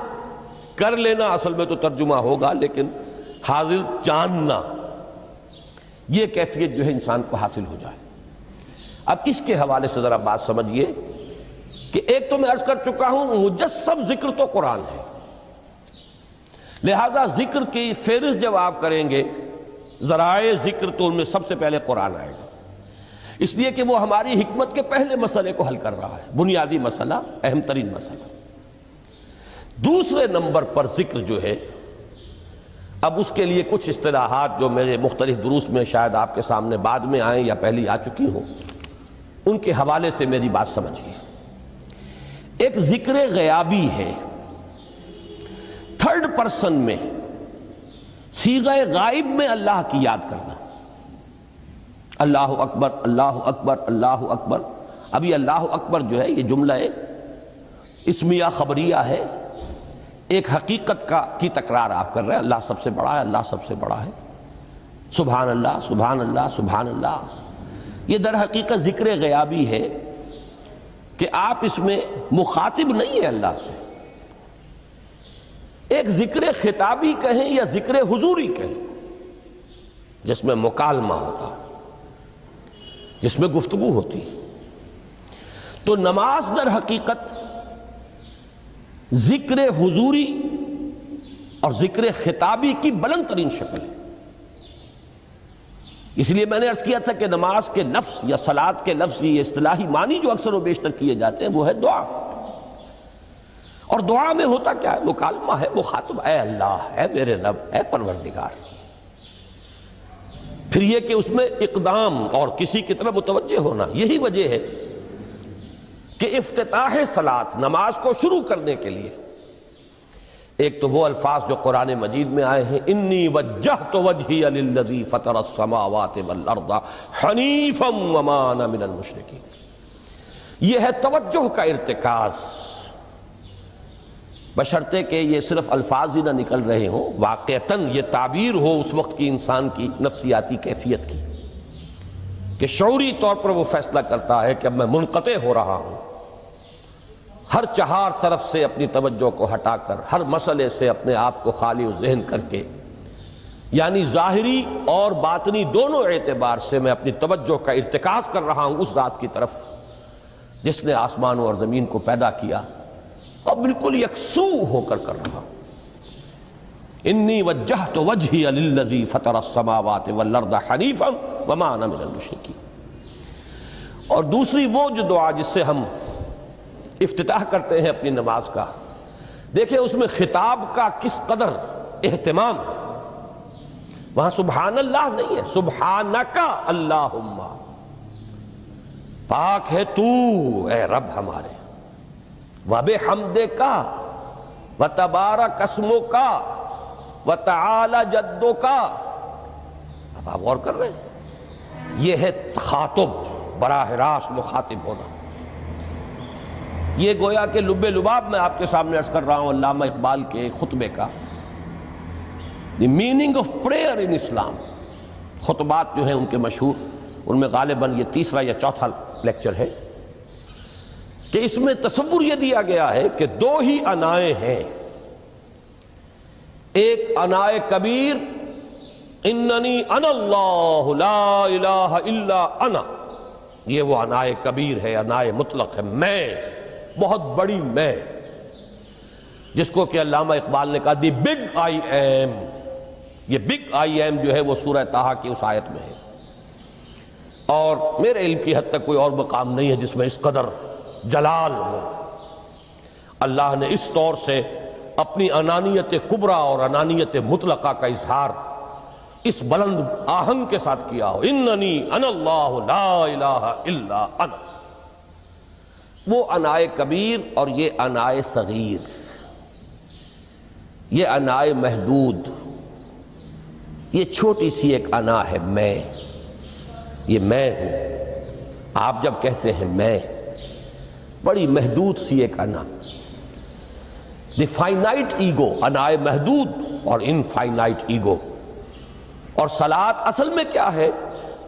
کر لینا، اصل میں تو ترجمہ ہوگا، لیکن حاضر جاننا، یہ کیفیت جو ہے انسان کو حاصل ہو جائے۔ اب اس کے حوالے سے ذرا بات سمجھیے کہ ایک تو میں عرض کر چکا ہوں مجسم ذکر تو قرآن ہے، لہذا ذکر کی فہرست جب آپ کریں گے ذرائع ذکر تو ان میں سب سے پہلے قرآن آئے گا، اس لیے کہ وہ ہماری حکمت کے پہلے مسئلے کو حل کر رہا ہے، بنیادی مسئلہ، اہم ترین مسئلہ۔ دوسرے نمبر پر ذکر جو ہے، اب اس کے لیے کچھ اصطلاحات جو میرے مختلف دروس میں شاید آپ کے سامنے بعد میں آئیں یا پہلی آ چکی ہوں، ان کے حوالے سے میری بات سمجھیے۔ ایک ذکر غیابی ہے، تھرڈ پرسن میں، صیغہ غائب میں اللہ کی یاد کرنا، اللہ اکبر اللہ اکبر اللہ اکبر۔ اب یہ اللہ اکبر جو ہے یہ جملہ اسمیہ خبریہ ہے، ایک حقیقت کی تکرار آپ کر رہے ہیں، اللہ سب سے بڑا ہے، اللہ سب سے بڑا ہے، سبحان اللہ سبحان اللہ سبحان اللہ۔ یہ در حقیقت ذکر غیابی ہے کہ آپ اس میں مخاطب نہیں ہے اللہ سے، ایک ذکر خطابی کہیں یا ذکر حضوری کہیں، جس میں مکالمہ ہوتا ہے، جس میں گفتگو ہوتی ہے۔ تو نماز در حقیقت ذکر حضوری اور ذکر خطابی کی بلند ترین شکل ہے۔ اس لیے میں نے عرض کیا تھا کہ نماز کے لفظ یا صلاۃ کے لفظ یہ اصطلاحی معنی جو اکثر و بیشتر کیے جاتے ہیں وہ ہے دعا، اور دعا میں ہوتا کیا ہے؟ مکالمہ ہے، مخاطب، اے اللہ، اے میرے رب، اے پروردگار۔ پھر یہ کہ اس میں اقدام اور کسی کی طرف متوجہ ہونا، یہی وجہ ہے کہ افتتاح صلاۃ، نماز کو شروع کرنے کے لیے ایک تو وہ الفاظ جو قرآن مجید میں آئے ہیں، انی وجہت وجہی للذی فطر السماوات والارض حنیفا وما انا من المشرکین، یہ ہے توجہ کا ارتکاز، بشرطے کہ یہ صرف الفاظ ہی نہ نکل رہے ہوں، واقعتاً یہ تعبیر ہو اس وقت کی انسان کی نفسیاتی کیفیت کی، کہ شعوری طور پر وہ فیصلہ کرتا ہے کہ اب میں منقطع ہو رہا ہوں، ہر چہار طرف سے اپنی توجہ کو ہٹا کر، ہر مسئلے سے اپنے آپ کو خالی و ذہن کر کے، یعنی ظاہری اور باطنی دونوں اعتبار سے میں اپنی توجہ کا ارتکاز کر رہا ہوں اس ذات کی طرف جس نے آسمانوں اور زمین کو پیدا کیا، اور بالکل یکسو ہو کر رہا ہوں۔ انی وجہت وجہی للذی فطر السماوات والارض حنیفا وما انا من المشرکین۔ اور دوسری وہ جو دعا جس سے ہم افتتاح کرتے ہیں اپنی نماز کا، دیکھیں اس میں خطاب کا کس قدر اہتمام ہے۔ وہاں سبحان اللہ نہیں ہے، سبحانک اللہم، پاک ہے تو اے رب ہمارے، وبحمدک وتبارک اسمک وتعالی جدک۔ اب آپ غور کر رہے ہیں، یہ ہے تخاطب، براہ راست مخاطب ہونا۔ یہ گویا کہ لب لباب میں آپ کے سامنے عرض کر رہا ہوں علامہ اقبال کے خطبے کا، دی میننگ آف پریئر ان اسلام۔ خطبات جو ہیں ان کے مشہور، ان میں غالباً یہ تیسرا یا چوتھا لیکچر ہے، کہ اس میں تصور یہ دیا گیا ہے کہ دو ہی انائیں ہیں، ایک انائے کبیر اننی انا اللہ لا الہ الا انا، یہ وہ انائے کبیر ہے، انائے مطلق ہے، میں، بہت بڑی میں، جس کو کہ علامہ اقبال نے کہا دی بگ آئی ایم۔ یہ بگ آئی ایم جو ہے وہ سورہ طٰہٰ کی اس آیت میں ہے، اور میرے علم کی حد تک کوئی اور مقام نہیں ہے جس میں اس قدر جلال ہو۔ اللہ نے اس طور سے اپنی انانیت کبریٰ اور انانیت مطلقہ کا اظہار اس بلند آہنگ کے ساتھ کیا ہو، اننی انا اللہ لا الہ الا انا۔ وہ انائے کبیر اور یہ انائے صغیر، یہ انائے محدود، یہ چھوٹی سی ایک انا ہے، میں، یہ میں ہوں۔ آپ جب کہتے ہیں میں، بڑی محدود سی ایک انا، دی فائنائٹ ایگو، انائے محدود اور انفائنائٹ ایگو۔ اور صلاۃ اصل میں کیا ہے؟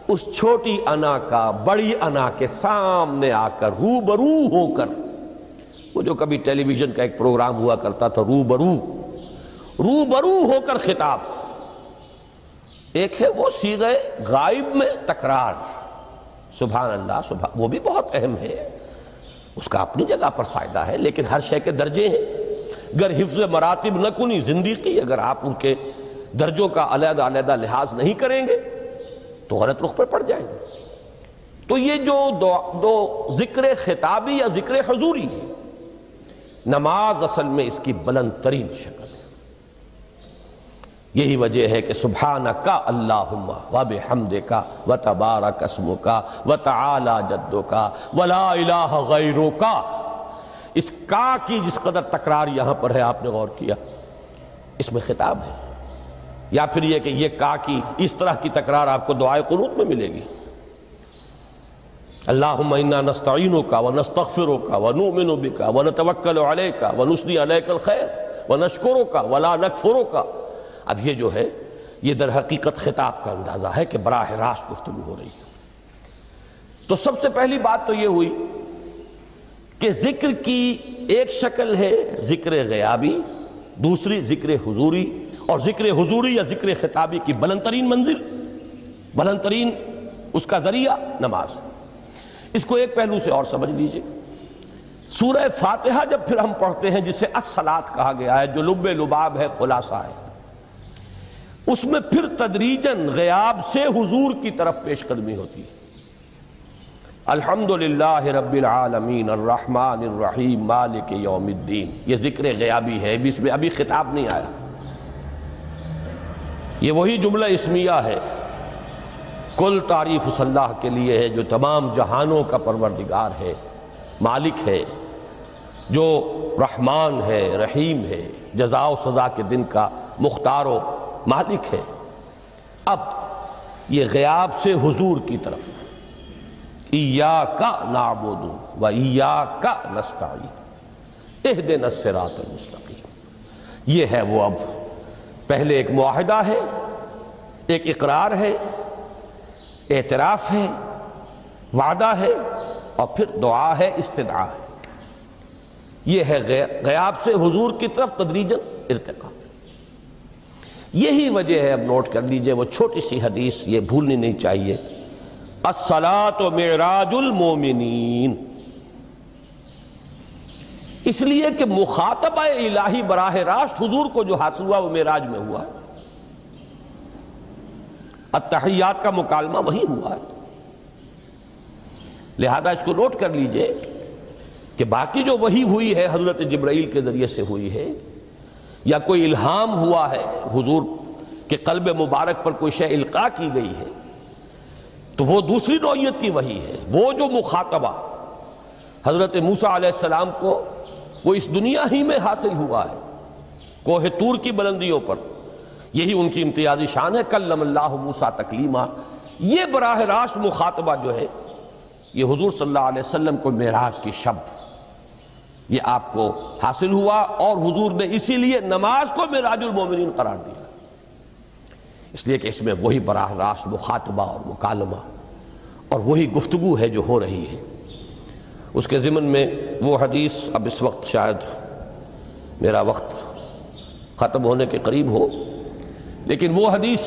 اس چھوٹی انا کا بڑی انا کے سامنے آ کر، روبرو ہو کر، وہ جو کبھی ٹیلی ویژن کا ایک پروگرام ہوا کرتا تھا، روبرو ہو کر خطاب۔ ایک ہے وہ صیغہ غائب میں تکرار، سبحان اللہ، سبحان، وہ بھی بہت اہم ہے، اس کا اپنی جگہ پر فائدہ ہے، لیکن ہر شے کے درجے ہیں۔ اگر حفظ مراتب نہ کنی زندگی، اگر آپ ان کے درجوں کا علیحدہ علیحدہ لحاظ نہیں کریں گے تو غلط رخ پر پڑ جائیں گے۔ تو یہ جو دو ذکر خطابی یا ذکر حضوری ہے، نماز اصل میں اس کی بلند ترین شکل ہے۔ یہی وجہ ہے کہ سبحانک اللہم وبحمدک وتبارک اسمک وتعالی جدک ولا الہ غیرک۔ اس کا کی جس قدر تکرار یہاں پر ہے، آپ نے غور کیا، اس میں خطاب ہے۔ یا پھر یہ کہ یہ کا کی اس طرح کی تکرار آپ کو دعائے قنوت میں ملے گی، اللہم انا نستعینک ونستغفرک ونؤمن بک ونتوکل علیک ونثنی علیک الخیر ونشکرک ولا نکفرک۔ اب یہ جو ہے یہ در حقیقت خطاب کا اندازہ ہے کہ براہ راست گفتگو ہو رہی ہے۔ تو سب سے پہلی بات تو یہ ہوئی کہ ذکر کی ایک شکل ہے ذکر غیابی، دوسری ذکر حضوری، اور ذکر حضوری یا ذکر خطابی کی بلند ترین منزل، بلند ترین اس کا ذریعہ نماز۔ اس کو ایک پہلو سے اور سمجھ لیجئے سورہ فاتحہ جب پھر ہم پڑھتے ہیں جسے الصلاۃ کہا گیا ہے، جو لب لباب ہے، خلاصہ ہے، اس میں پھر تدریجاً غیاب سے حضور کی طرف پیش قدمی ہوتی ہے۔ الحمدللہ رب العالمین الرحمن الرحیم مالک یوم الدین، یہ ذکر غیابی ہے، اس میں ابھی خطاب نہیں آیا۔ یہ وہی جملہ اسمیہ ہے، کل تعریف اس اللہ کے لیے ہے جو تمام جہانوں کا پروردگار ہے، مالک ہے، جو رحمان ہے، رحیم ہے، جزا و سزا کے دن کا مختار و مالک ہے۔ اب یہ غیاب سے حضور کی طرف، ایاک نعبد و ایاک نستعین اہدنا الصراط المستقیم، یہ ہے وہ۔ اب پہلے ایک معاہدہ ہے، ایک اقرار ہے، اعتراف ہے، وعدہ ہے، اور پھر دعا ہے، استدعا ہے۔ یہ ہے غیاب سے حضور کی طرف تدریجاً ارتقا۔ یہی وجہ ہے، اب نوٹ کر لیجئے، وہ چھوٹی سی حدیث یہ بھولنی نہیں چاہیے، الصلاۃ معراج المومنین، اس لیے کہ مخاطبہ الہی براہ راست حضور کو جو حاصل ہوا وہ معراج میں ہوا، التحیات کا مکالمہ وہی ہوا ہے۔ لہذا اس کو نوٹ کر لیجئے کہ باقی جو وحی ہوئی ہے حضرت جبرائیل کے ذریعے سے ہوئی ہے، یا کوئی الہام ہوا ہے، حضور کے قلب مبارک پر کوئی شے القاء کی گئی ہے، تو وہ دوسری نوعیت کی وحی ہے۔ وہ جو مخاطبہ حضرت موسیٰ علیہ السلام کو وہ اس دنیا ہی میں حاصل ہوا ہے، کوہ طور کی بلندیوں پر، یہی ان کی امتیازی شان ہے، کلم اللہ موسیٰ تکلیما۔ یہ براہ راست مخاطبہ جو ہے یہ حضور صلی اللہ علیہ وسلم کو معراج کی شب یہ آپ کو حاصل ہوا، اور حضور نے اسی لیے نماز کو معراج المومنین قرار دیا، اس لیے کہ اس میں وہی براہ راست مخاطبہ اور مکالمہ اور وہی گفتگو ہے جو ہو رہی ہے۔ اس کے ضمن میں وہ حدیث، اب اس وقت شاید میرا وقت ختم ہونے کے قریب ہو، لیکن وہ حدیث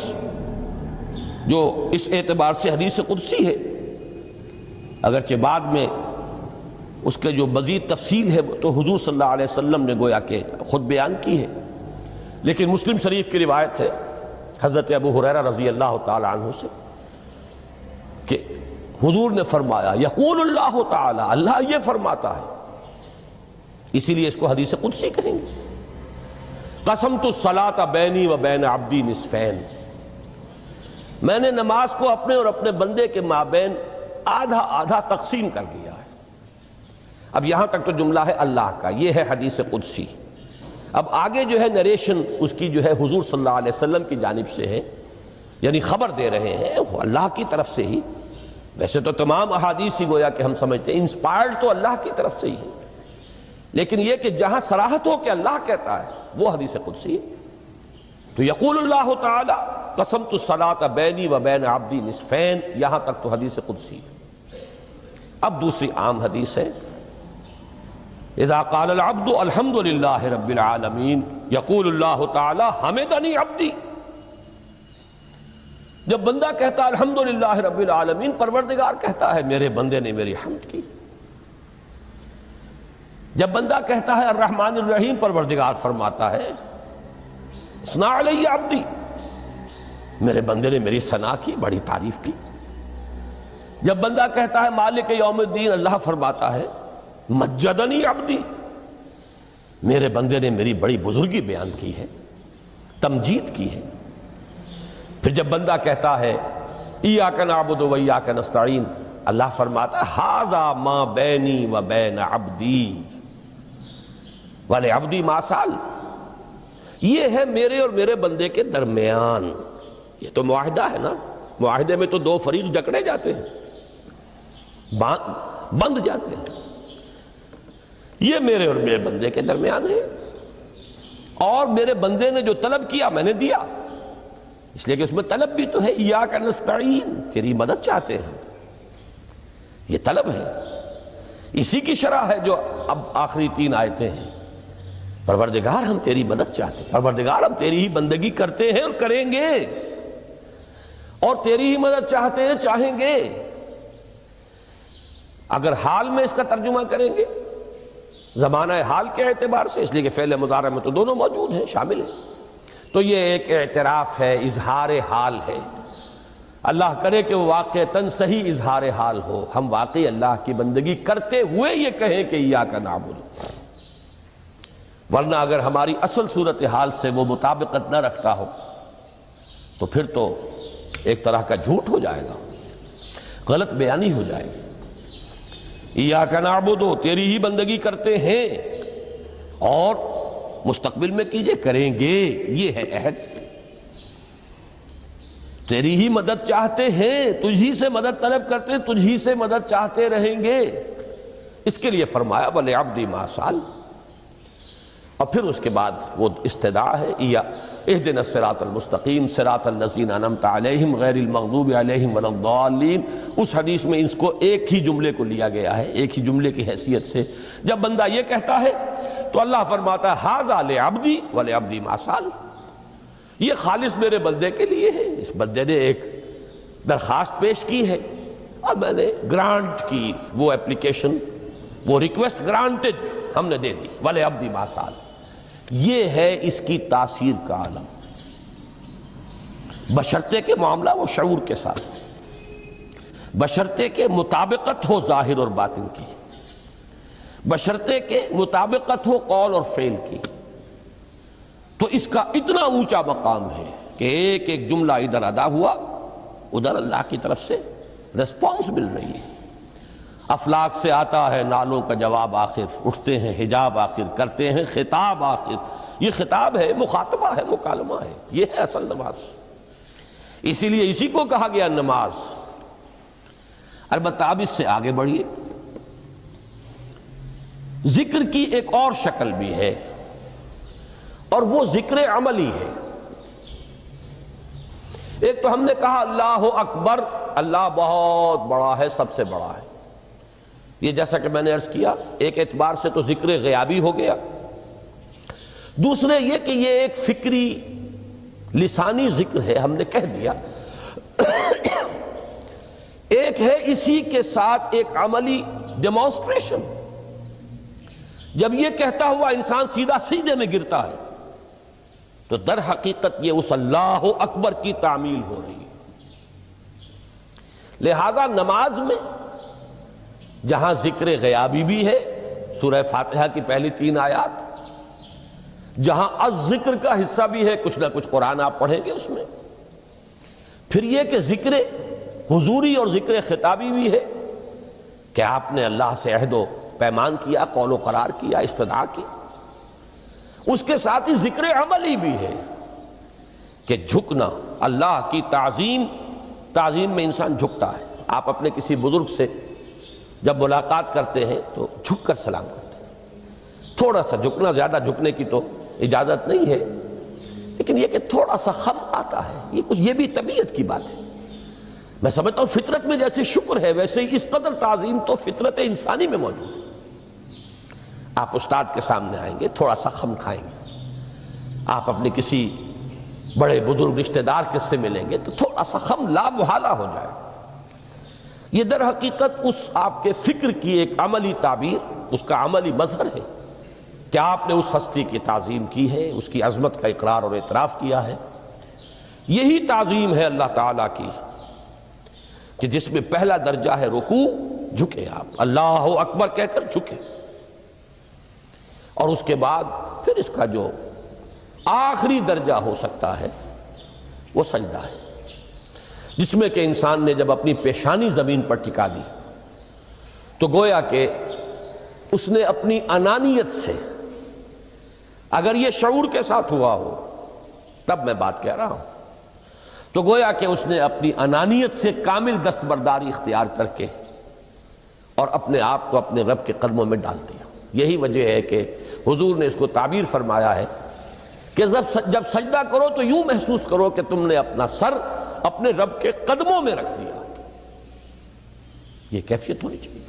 جو اس اعتبار سے حدیث قدسی ہے، اگرچہ بعد میں اس کے جو مزید تفصیل ہے تو حضور صلی اللہ علیہ وسلم نے گویا کہ خود بیان کی ہے، لیکن مسلم شریف کی روایت ہے حضرت ابو ہریرہ رضی اللہ تعالی عنہ سے کہ حضور نے فرمایا، یقول اللہ تعالی، اللہ یہ فرماتا ہے، اسی لیے اس کو حدیث قدسی کہیں گے، قسمت الصلاۃ بینی و بین عبدی نصفین، میں نے نماز کو اپنے اور اپنے بندے کے مابین آدھا آدھا تقسیم کر دیا ہے۔ اب یہاں تک تو جملہ ہے اللہ کا، یہ ہے حدیث قدسی۔ اب آگے جو ہے نریشن اس کی جو ہے حضور صلی اللہ علیہ وسلم کی جانب سے ہے، یعنی خبر دے رہے ہیں وہ اللہ کی طرف سے ہی۔ ویسے تو تمام احادیث ہی گویا کہ ہم سمجھتے ہیں انسپائرڈ تو اللہ کی طرف سے ہی ہے، لیکن یہ کہ جہاں صراحت ہو کہ اللہ کہتا ہے وہ حدیث قدسی ہے۔ تو یقول اللہ تعالی قسمت الصلاۃ بینی و بین عبدی نصفین، یہاں تک تو حدیث قدسی ہے۔ اب دوسری عام حدیث ہے، اذا قال العبد الحمد للہ رب العالمین یقول اللہ تعالی حمدنی عبدی، جب بندہ کہتا ہے الحمدللہ رب العالمین، پروردگار کہتا ہے میرے بندے نے میری حمد کی۔ جب بندہ کہتا ہے الرحمن الرحیم، پروردگار فرماتا ہے اثنا علی عبدی، میرے بندے نے میری ثنا کی، بڑی تعریف کی۔ جب بندہ کہتا ہے مالک یوم الدین، اللہ فرماتا ہے مجدنی عبدی، میرے بندے نے میری بڑی بزرگی بیان کی ہے، تمجید کی ہے۔ پھر جب بندہ کہتا ہے ایاک نعبد و ایاک نستعین، اللہ فرماتا ہے ھذا ما بینی و بین عبدی ولعبدی ما سأل، یہ ہے میرے اور میرے بندے کے درمیان۔ یہ تو معاہدہ ہے نا، معاہدے میں تو دو فریق جکڑے جاتے ہیں، بند جاتے ہیں، یہ میرے اور میرے بندے کے درمیان ہے، اور میرے بندے نے جو طلب کیا میں نے دیا، اس لیے کہ اس میں طلب بھی تو ہے، ایاک نستعین، تیری مدد چاہتے ہیں، یہ طلب ہے، اسی کی شرح ہے جو اب آخری 3 آیتیں ہیں۔ پروردگار ہم تیری مدد چاہتے ہیں، پروردگار ہم تیری ہی بندگی کرتے ہیں اور کریں گے، اور تیری ہی مدد چاہتے ہیں، چاہیں گے۔ اگر حال میں اس کا ترجمہ کریں گے زمانہ حال کے اعتبار سے، اس لیے کہ فعل مضارع میں تو دونوں موجود ہیں، شامل ہیں۔ تو یہ ایک اعتراف ہے، اظہار حال ہے۔ اللہ کرے کہ وہ واقعتاً صحیح اظہار حال ہو، ہم واقعی اللہ کی بندگی کرتے ہوئے یہ کہیں کہ ایاک نعبد، ورنہ اگر ہماری اصل صورتحال سے وہ مطابقت نہ رکھتا ہو تو پھر تو ایک طرح کا جھوٹ ہو جائے گا، غلط بیانی ہو جائے گی۔ ایاک نعبد، تیری ہی بندگی کرتے ہیں، اور مستقبل میں کیجئے، کریں گے، یہ ہے عہد۔ تیری ہی مدد چاہتے ہیں، تجھی سے مدد طلب کرتے ہیں، تجھی سے مدد چاہتے رہیں گے، اس کے لیے فرمایا وَلِعَبْدِ مَا سَأَلَ۔ اور پھر اس کے بعد وہ استدعا ہے، اهدنا الصراط المستقیم صراط الذین انعمت علیہم غیر المغضوب علیہم ولا الضالین۔ اس حدیث میں اس کو ایک ہی جملے کو لیا گیا ہے، ایک ہی جملے کی حیثیت سے۔ جب بندہ یہ کہتا ہے تو اللہ فرماتا ہے ھذا لعبدی ولعبدی ما سأل، یہ خالص میرے بندے کے لیے ہے، اس بندے نے ایک درخواست پیش کی ہے اور میں نے گرانٹ کی، وہ اپلیکیشن، وہ ریکویسٹ گرانٹڈ ہم نے دے دی، ولعبدی ما سأل۔ یہ ہے اس کی تاثیر کا عالم، بشرطے کے معاملہ وہ شعور کے ساتھ، بشرطے کے مطابقت ہو ظاہر اور باطن کی، بشرطے کے مطابقت ہو قول اور فعل کی، تو اس کا اتنا اونچا مقام ہے کہ ایک ایک جملہ ادھر ادا ہوا، ادھر اللہ کی طرف سے ریسپانس مل رہی ہے۔ افلاک سے آتا ہے نالوں کا جواب آخر، اٹھتے ہیں حجاب آخر، کرتے ہیں خطاب آخر۔ یہ خطاب ہے، مخاطبہ ہے، مکالمہ ہے، یہ ہے اصل نماز۔ اسی لیے اسی کو کہا گیا نماز۔ البتہ اب اس سے آگے بڑھیے، ذکر کی ایک اور شکل بھی ہے، اور وہ ذکر عملی ہے۔ ایک تو ہم نے کہا اللہ اکبر، اللہ بہت بڑا ہے، سب سے بڑا ہے، یہ جیسا کہ میں نے عرض کیا ایک اعتبار سے تو ذکر غیابی ہو گیا۔ دوسرے یہ کہ یہ ایک فکری لسانی ذکر ہے، ہم نے کہہ دیا۔ ایک ہے اسی کے ساتھ ایک عملی ڈیمانسٹریشن، جب یہ کہتا ہوا انسان سیدھا سجدے میں گرتا ہے تو در حقیقت یہ اس اللہ اکبر کی تعمیل ہو رہی ہے۔ لہذا نماز میں جہاں ذکر غیابی بھی ہے، سورہ فاتحہ کی پہلی 3 آیات، جہاں الذکر کا حصہ بھی ہے، کچھ نہ کچھ قرآن آپ پڑھیں گے اس میں، پھر یہ کہ ذکر حضوری اور ذکر خطابی بھی ہے کہ آپ نے اللہ سے عہد و پیمان کیا، قول و قرار کیا، استدعا کی۔ اس کے ساتھ ہی ذکر عملی بھی ہے کہ جھکنا، اللہ کی تعظیم میں انسان جھکتا ہے۔ آپ اپنے کسی بزرگ سے جب ملاقات کرتے ہیں تو جھک کر سلام کرتے ہیں، تھوڑا سا جھکنا، زیادہ جھکنے کی تو اجازت نہیں ہے، لیکن یہ کہ تھوڑا سا خم آتا ہے، یہ بھی طبیعت کی بات ہے۔ میں سمجھتا ہوں فطرت میں جیسے شکر ہے ویسے ہی اس قدر تعظیم تو فطرت انسانی میں موجود ہے۔ آپ استاد کے سامنے آئیں گے، تھوڑا سا خم کھائیں گے، آپ اپنے کسی بڑے بزرگ رشتہ دار کے سے ملیں گے تو تھوڑا سا خم لا محالہ ہو جائے۔ یہ در حقیقت اس آپ کے فکر کی ایک عملی تعبیر، اس کا عملی مظہر ہے کہ آپ نے اس ہستی کی تعظیم کی ہے، اس کی عظمت کا اقرار اور اعتراف کیا ہے۔ یہی تعظیم ہے اللہ تعالیٰ کی کہ جس میں پہلا درجہ ہے رکوع، جھکے آپ، اللہ اکبر کہہ کر جھکے، اور اس کے بعد پھر اس کا جو آخری درجہ ہو سکتا ہے وہ سجدہ ہے، جس میں کہ انسان نے جب اپنی پیشانی زمین پر ٹکا دی تو گویا کہ اس نے اپنی انانیت سے، اگر یہ شعور کے ساتھ ہوا ہو تب میں بات کہہ رہا ہوں، تو گویا کہ اس نے اپنی انانیت سے کامل دستبرداری اختیار کر کے اور اپنے آپ کو اپنے رب کے قدموں میں ڈال دیا۔ یہی وجہ ہے کہ حضور نے اس کو تعبیر فرمایا ہے کہ جب سجدہ کرو تو یوں محسوس کرو کہ تم نے اپنا سر اپنے رب کے قدموں میں رکھ دیا۔ یہ کیفیت ہونی چاہیے۔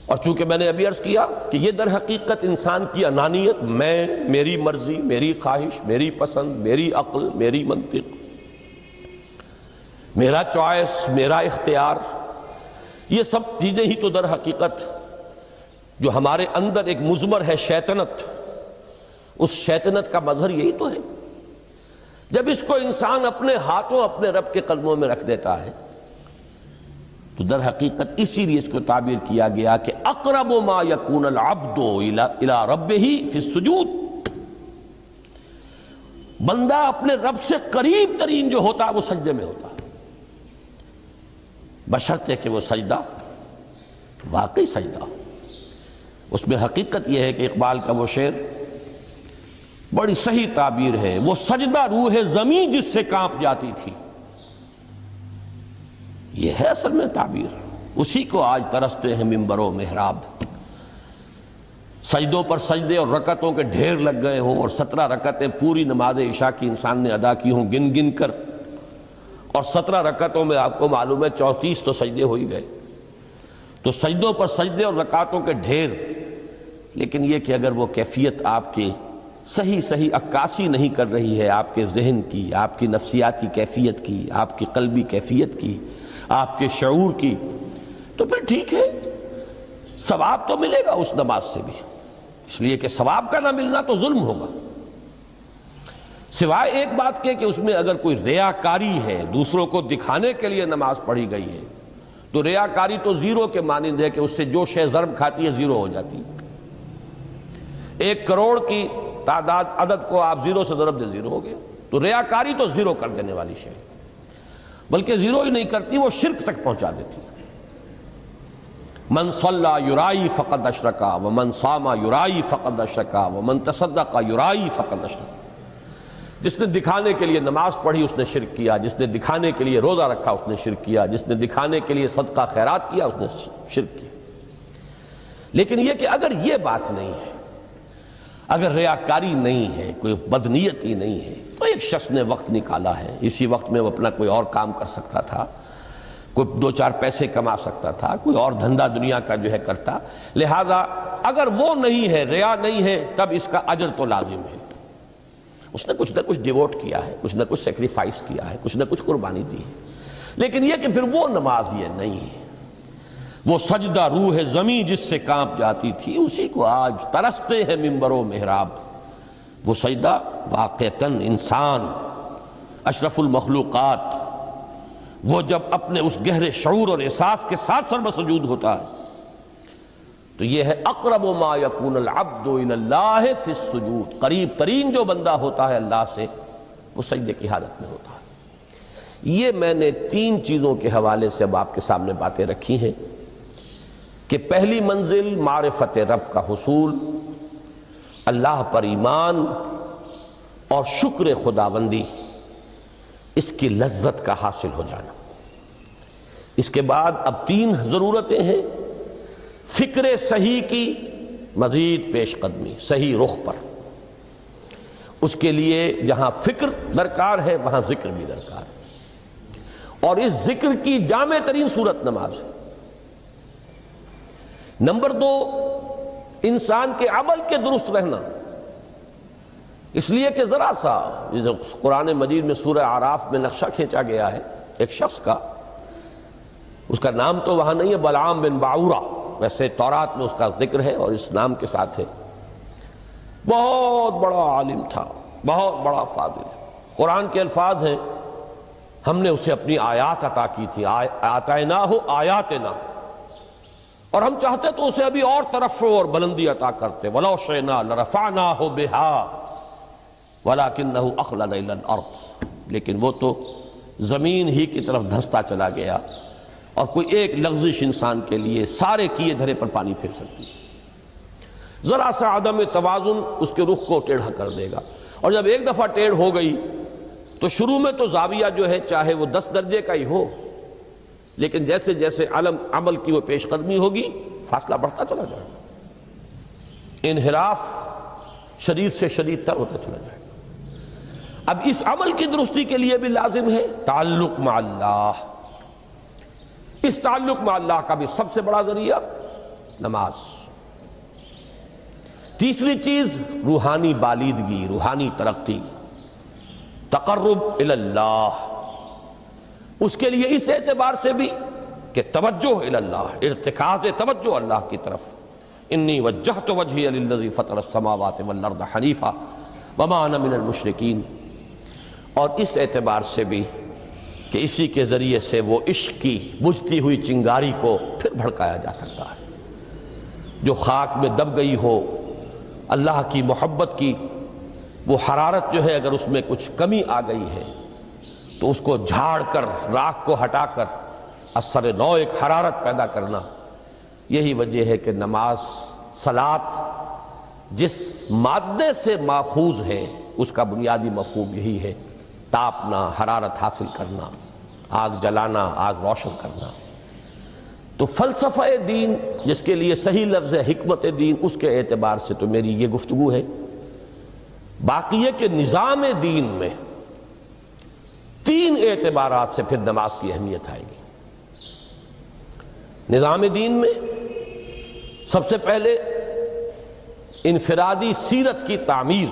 اور چونکہ میں نے ابھی عرض کیا کہ یہ در حقیقت انسان کی انانیت، میں، میری مرضی، میری خواہش، میری پسند، میری عقل، میری منطق، میرا چوائس، میرا اختیار، یہ سب چیزیں ہی تو در حقیقت جو ہمارے اندر ایک مضمر ہے شیطنت، اس شیطنت کا مظہر یہی تو ہے۔ جب اس کو انسان اپنے ہاتھوں اپنے رب کے قدموں میں رکھ دیتا ہے تو در حقیقت اسی لیے اس کو تعبیر کیا گیا کہ اقرب ما یکون العبد الی ربہ فی السجود، بندہ اپنے رب سے قریب ترین جو ہوتا ہے وہ سجدے میں ہوتا ہے، بشرطے کہ وہ سجدہ واقعی سجدہ۔ اس میں حقیقت یہ ہے کہ اقبال کا وہ شعر بڑی صحیح تعبیر ہے، وہ سجدہ روح زمین جس سے کانپ جاتی تھی، یہ ہے اصل میں تعبیر۔ اسی کو آج ترستے ہیں ممبر و محراب، سجدوں پر سجدے اور رکعتوں کے ڈھیر لگ گئے ہوں، اور 17 رکعتیں پوری نماز عشاء کی انسان نے ادا کی ہوں گن گن کر، اور 17 رکعتوں میں آپ کو معلوم ہے 34 تو سجدے ہو ہی گئے، تو سجدوں پر سجدے اور رکعتوں کے ڈھیر۔ لیکن یہ کہ اگر وہ کیفیت آپ کی صحیح عکاسی نہیں کر رہی ہے آپ کے ذہن کی، آپ کی نفسیاتی کیفیت کی، آپ کی قلبی کیفیت کی، آپ کے شعور کی، تو پھر ٹھیک ہے، ثواب تو ملے گا اس نماز سے بھی، اس لیے کہ ثواب کا نہ ملنا تو ظلم ہوگا، سوائے ایک بات کے کہ اس میں اگر کوئی ریاکاری ہے، دوسروں کو دکھانے کے لیے نماز پڑھی گئی ہے، تو ریاکاری تو زیرو کے مانند ہے کہ اس سے جو شے ضرب کھاتی ہے زیرو ہو جاتی ہے۔ 1 کروڑ کی تعداد عدد کو آپ زیرو سے ضرب دے زیرو ہو گئے، تو ریاکاری تو زیرو کر دینے والی شے، بلکہ زیرو ہی نہیں کرتی، وہ شرک تک پہنچا دیتی ہے۔ من صلی یرائی فقد اشرکا ومن صام یرائی فقد اشرکا ومن تصدق یرائی فقد اشرکا، جس نے دکھانے کے لیے نماز پڑھی اس نے شرک کیا، جس نے دکھانے کے لیے روزہ رکھا اس نے شرک کیا، جس نے دکھانے کے لیے صدقہ خیرات کیا اس نے شرک کیا۔ لیکن یہ کہ اگر یہ بات نہیں ہے، اگر ریاکاری نہیں ہے، کوئی بدنیتی نہیں ہے، تو ایک شخص نے وقت نکالا ہے، اسی وقت میں وہ اپنا کوئی اور کام کر سکتا تھا، کوئی 2-4 پیسے کما سکتا تھا، کوئی اور دھندا دنیا کا جو ہے کرتا، لہذا اگر وہ نہیں ہے، ریا نہیں ہے، تب اس کا اجر تو لازم ہے، اس نے کچھ نہ کچھ ڈیووٹ کیا ہے، کچھ نہ کچھ سیکریفائس کیا ہے، کچھ نہ کچھ قربانی دی ہے۔ لیکن یہ کہ پھر وہ نماز یہ نہیں ہے، وہ سجدہ روح زمین جس سے کانپ جاتی تھی، اسی کو آج ترستے ہیں ممبر و محراب۔ وہ سجدہ واقعتاً انسان اشرف المخلوقات وہ جب اپنے اس گہرے شعور اور احساس کے ساتھ سر بسجود ہوتا ہے تو یہ ہے اقرب ما یکون العبد الی اللہ فی السجود، قریب ترین جو بندہ ہوتا ہے اللہ سے وہ سجدے کی حالت میں ہوتا ہے۔ یہ میں نے 3 چیزوں کے حوالے سے اب آپ کے سامنے باتیں رکھی ہیں کہ پہلی منزل معرفت رب کا حصول، اللہ پر ایمان اور شکر خداوندی، اس کی لذت کا حاصل ہو جانا۔ اس کے بعد اب 3 ضرورتیں ہیں، فکر صحیح کی مزید پیش قدمی، صحیح رخ پر، اس کے لیے جہاں فکر درکار ہے وہاں ذکر بھی درکار ہے، اور اس ذکر کی جامع ترین صورت نماز ہے۔ نمبر 2، انسان کے عمل کے درست رہنا، اس لیے کہ ذرا سا قرآن مجید میں سورہ اعراف میں نقشہ کھینچا گیا ہے ایک شخص کا، اس کا نام تو وہاں نہیں ہے، بلعام بن باعورہ، ویسے تورات میں اس کا ذکر ہے اور اس نام کے ساتھ ہے۔ بہت بڑا عالم تھا، بہت بڑا فاضل، قرآن کے الفاظ ہیں ہم نے اسے اپنی آیات عطا کی تھی، آتیناہ آیاتنا، اور ہم چاہتے تو اسے ابھی اور ترفع اور بلندی عطا کرتے، وَلَوْ شِئْنَا لَرَفَعْنَاهُ بِهَا وَلَكِنَّهُ أَخْلَدَ إِلَى الْأَرْضِ، لیکن وہ تو زمین ہی کی طرف دھستا چلا گیا، اور کوئی ایک لغزش انسان کے لیے سارے کیے دھرے پر پانی پھر سکتی ہے، ذرا سا عدم توازن اس کے رخ کو ٹیڑھا کر دے گا، اور جب ایک دفعہ ٹیڑھ ہو گئی تو شروع میں تو زاویہ جو ہے چاہے وہ 10 درجے کا ہی ہو، لیکن جیسے جیسے عمل کی وہ پیش قدمی ہوگی فاصلہ بڑھتا چلا جائے گا، انحراف شدید سے شدید تر ہوتا چلا جائے گا۔ اب اس عمل کی درستی کے لیے بھی لازم ہے تعلق مع اللہ، اس تعلق مع اللہ کا بھی سب سے بڑا ذریعہ نماز۔ تیسری چیز روحانی بالیدگی، روحانی ترقی، تقرب الی اللہ، اس کے لیے اس اعتبار سے بھی کہ توجہ الی اللہ، ارتکاز توجہ اللہ کی طرف، انی وجہت وجہی للذی فطر السماوات والارض حنیفا وما انا من المشرکین، اور اس اعتبار سے بھی کہ اسی کے ذریعے سے وہ عشق کی بجھتی ہوئی چنگاری کو پھر بھڑکایا جا سکتا ہے، جو خاک میں دب گئی ہو اللہ کی محبت کی وہ حرارت جو ہے، اگر اس میں کچھ کمی آ گئی ہے تو اس کو جھاڑ کر، راکھ کو ہٹا کر اثر نو ایک حرارت پیدا کرنا، یہی وجہ ہے کہ نماز، صلاۃ جس مادے سے ماخوذ ہے اس کا بنیادی مفہوم یہی ہے، تاپنا، حرارت حاصل کرنا، آگ جلانا، آگ روشن کرنا۔ تو فلسفہ دین جس کے لیے صحیح لفظ ہے حکمت دین، اس کے اعتبار سے تو میری یہ گفتگو ہے۔ باقی ہے کہ نظام دین میں تین اعتبارات سے پھر نماز کی اہمیت آئے گی۔ نظام دین میں سب سے پہلے انفرادی سیرت کی تعمیر،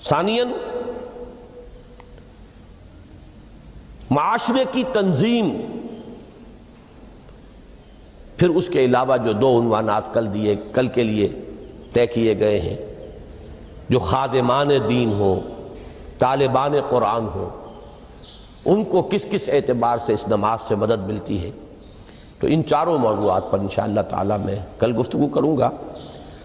ثانیاً معاشرے کی تنظیم، پھر اس کے علاوہ جو دو عنوانات کل کے لیے طے کیے گئے ہیں، جو خادمان دین ہوں، طالبان قرآن ہوں، ان کو کس کس اعتبار سے اس نماز سے مدد ملتی ہے، تو ان چاروں موضوعات پر انشاءاللہ تعالی میں کل گفتگو کروں گا۔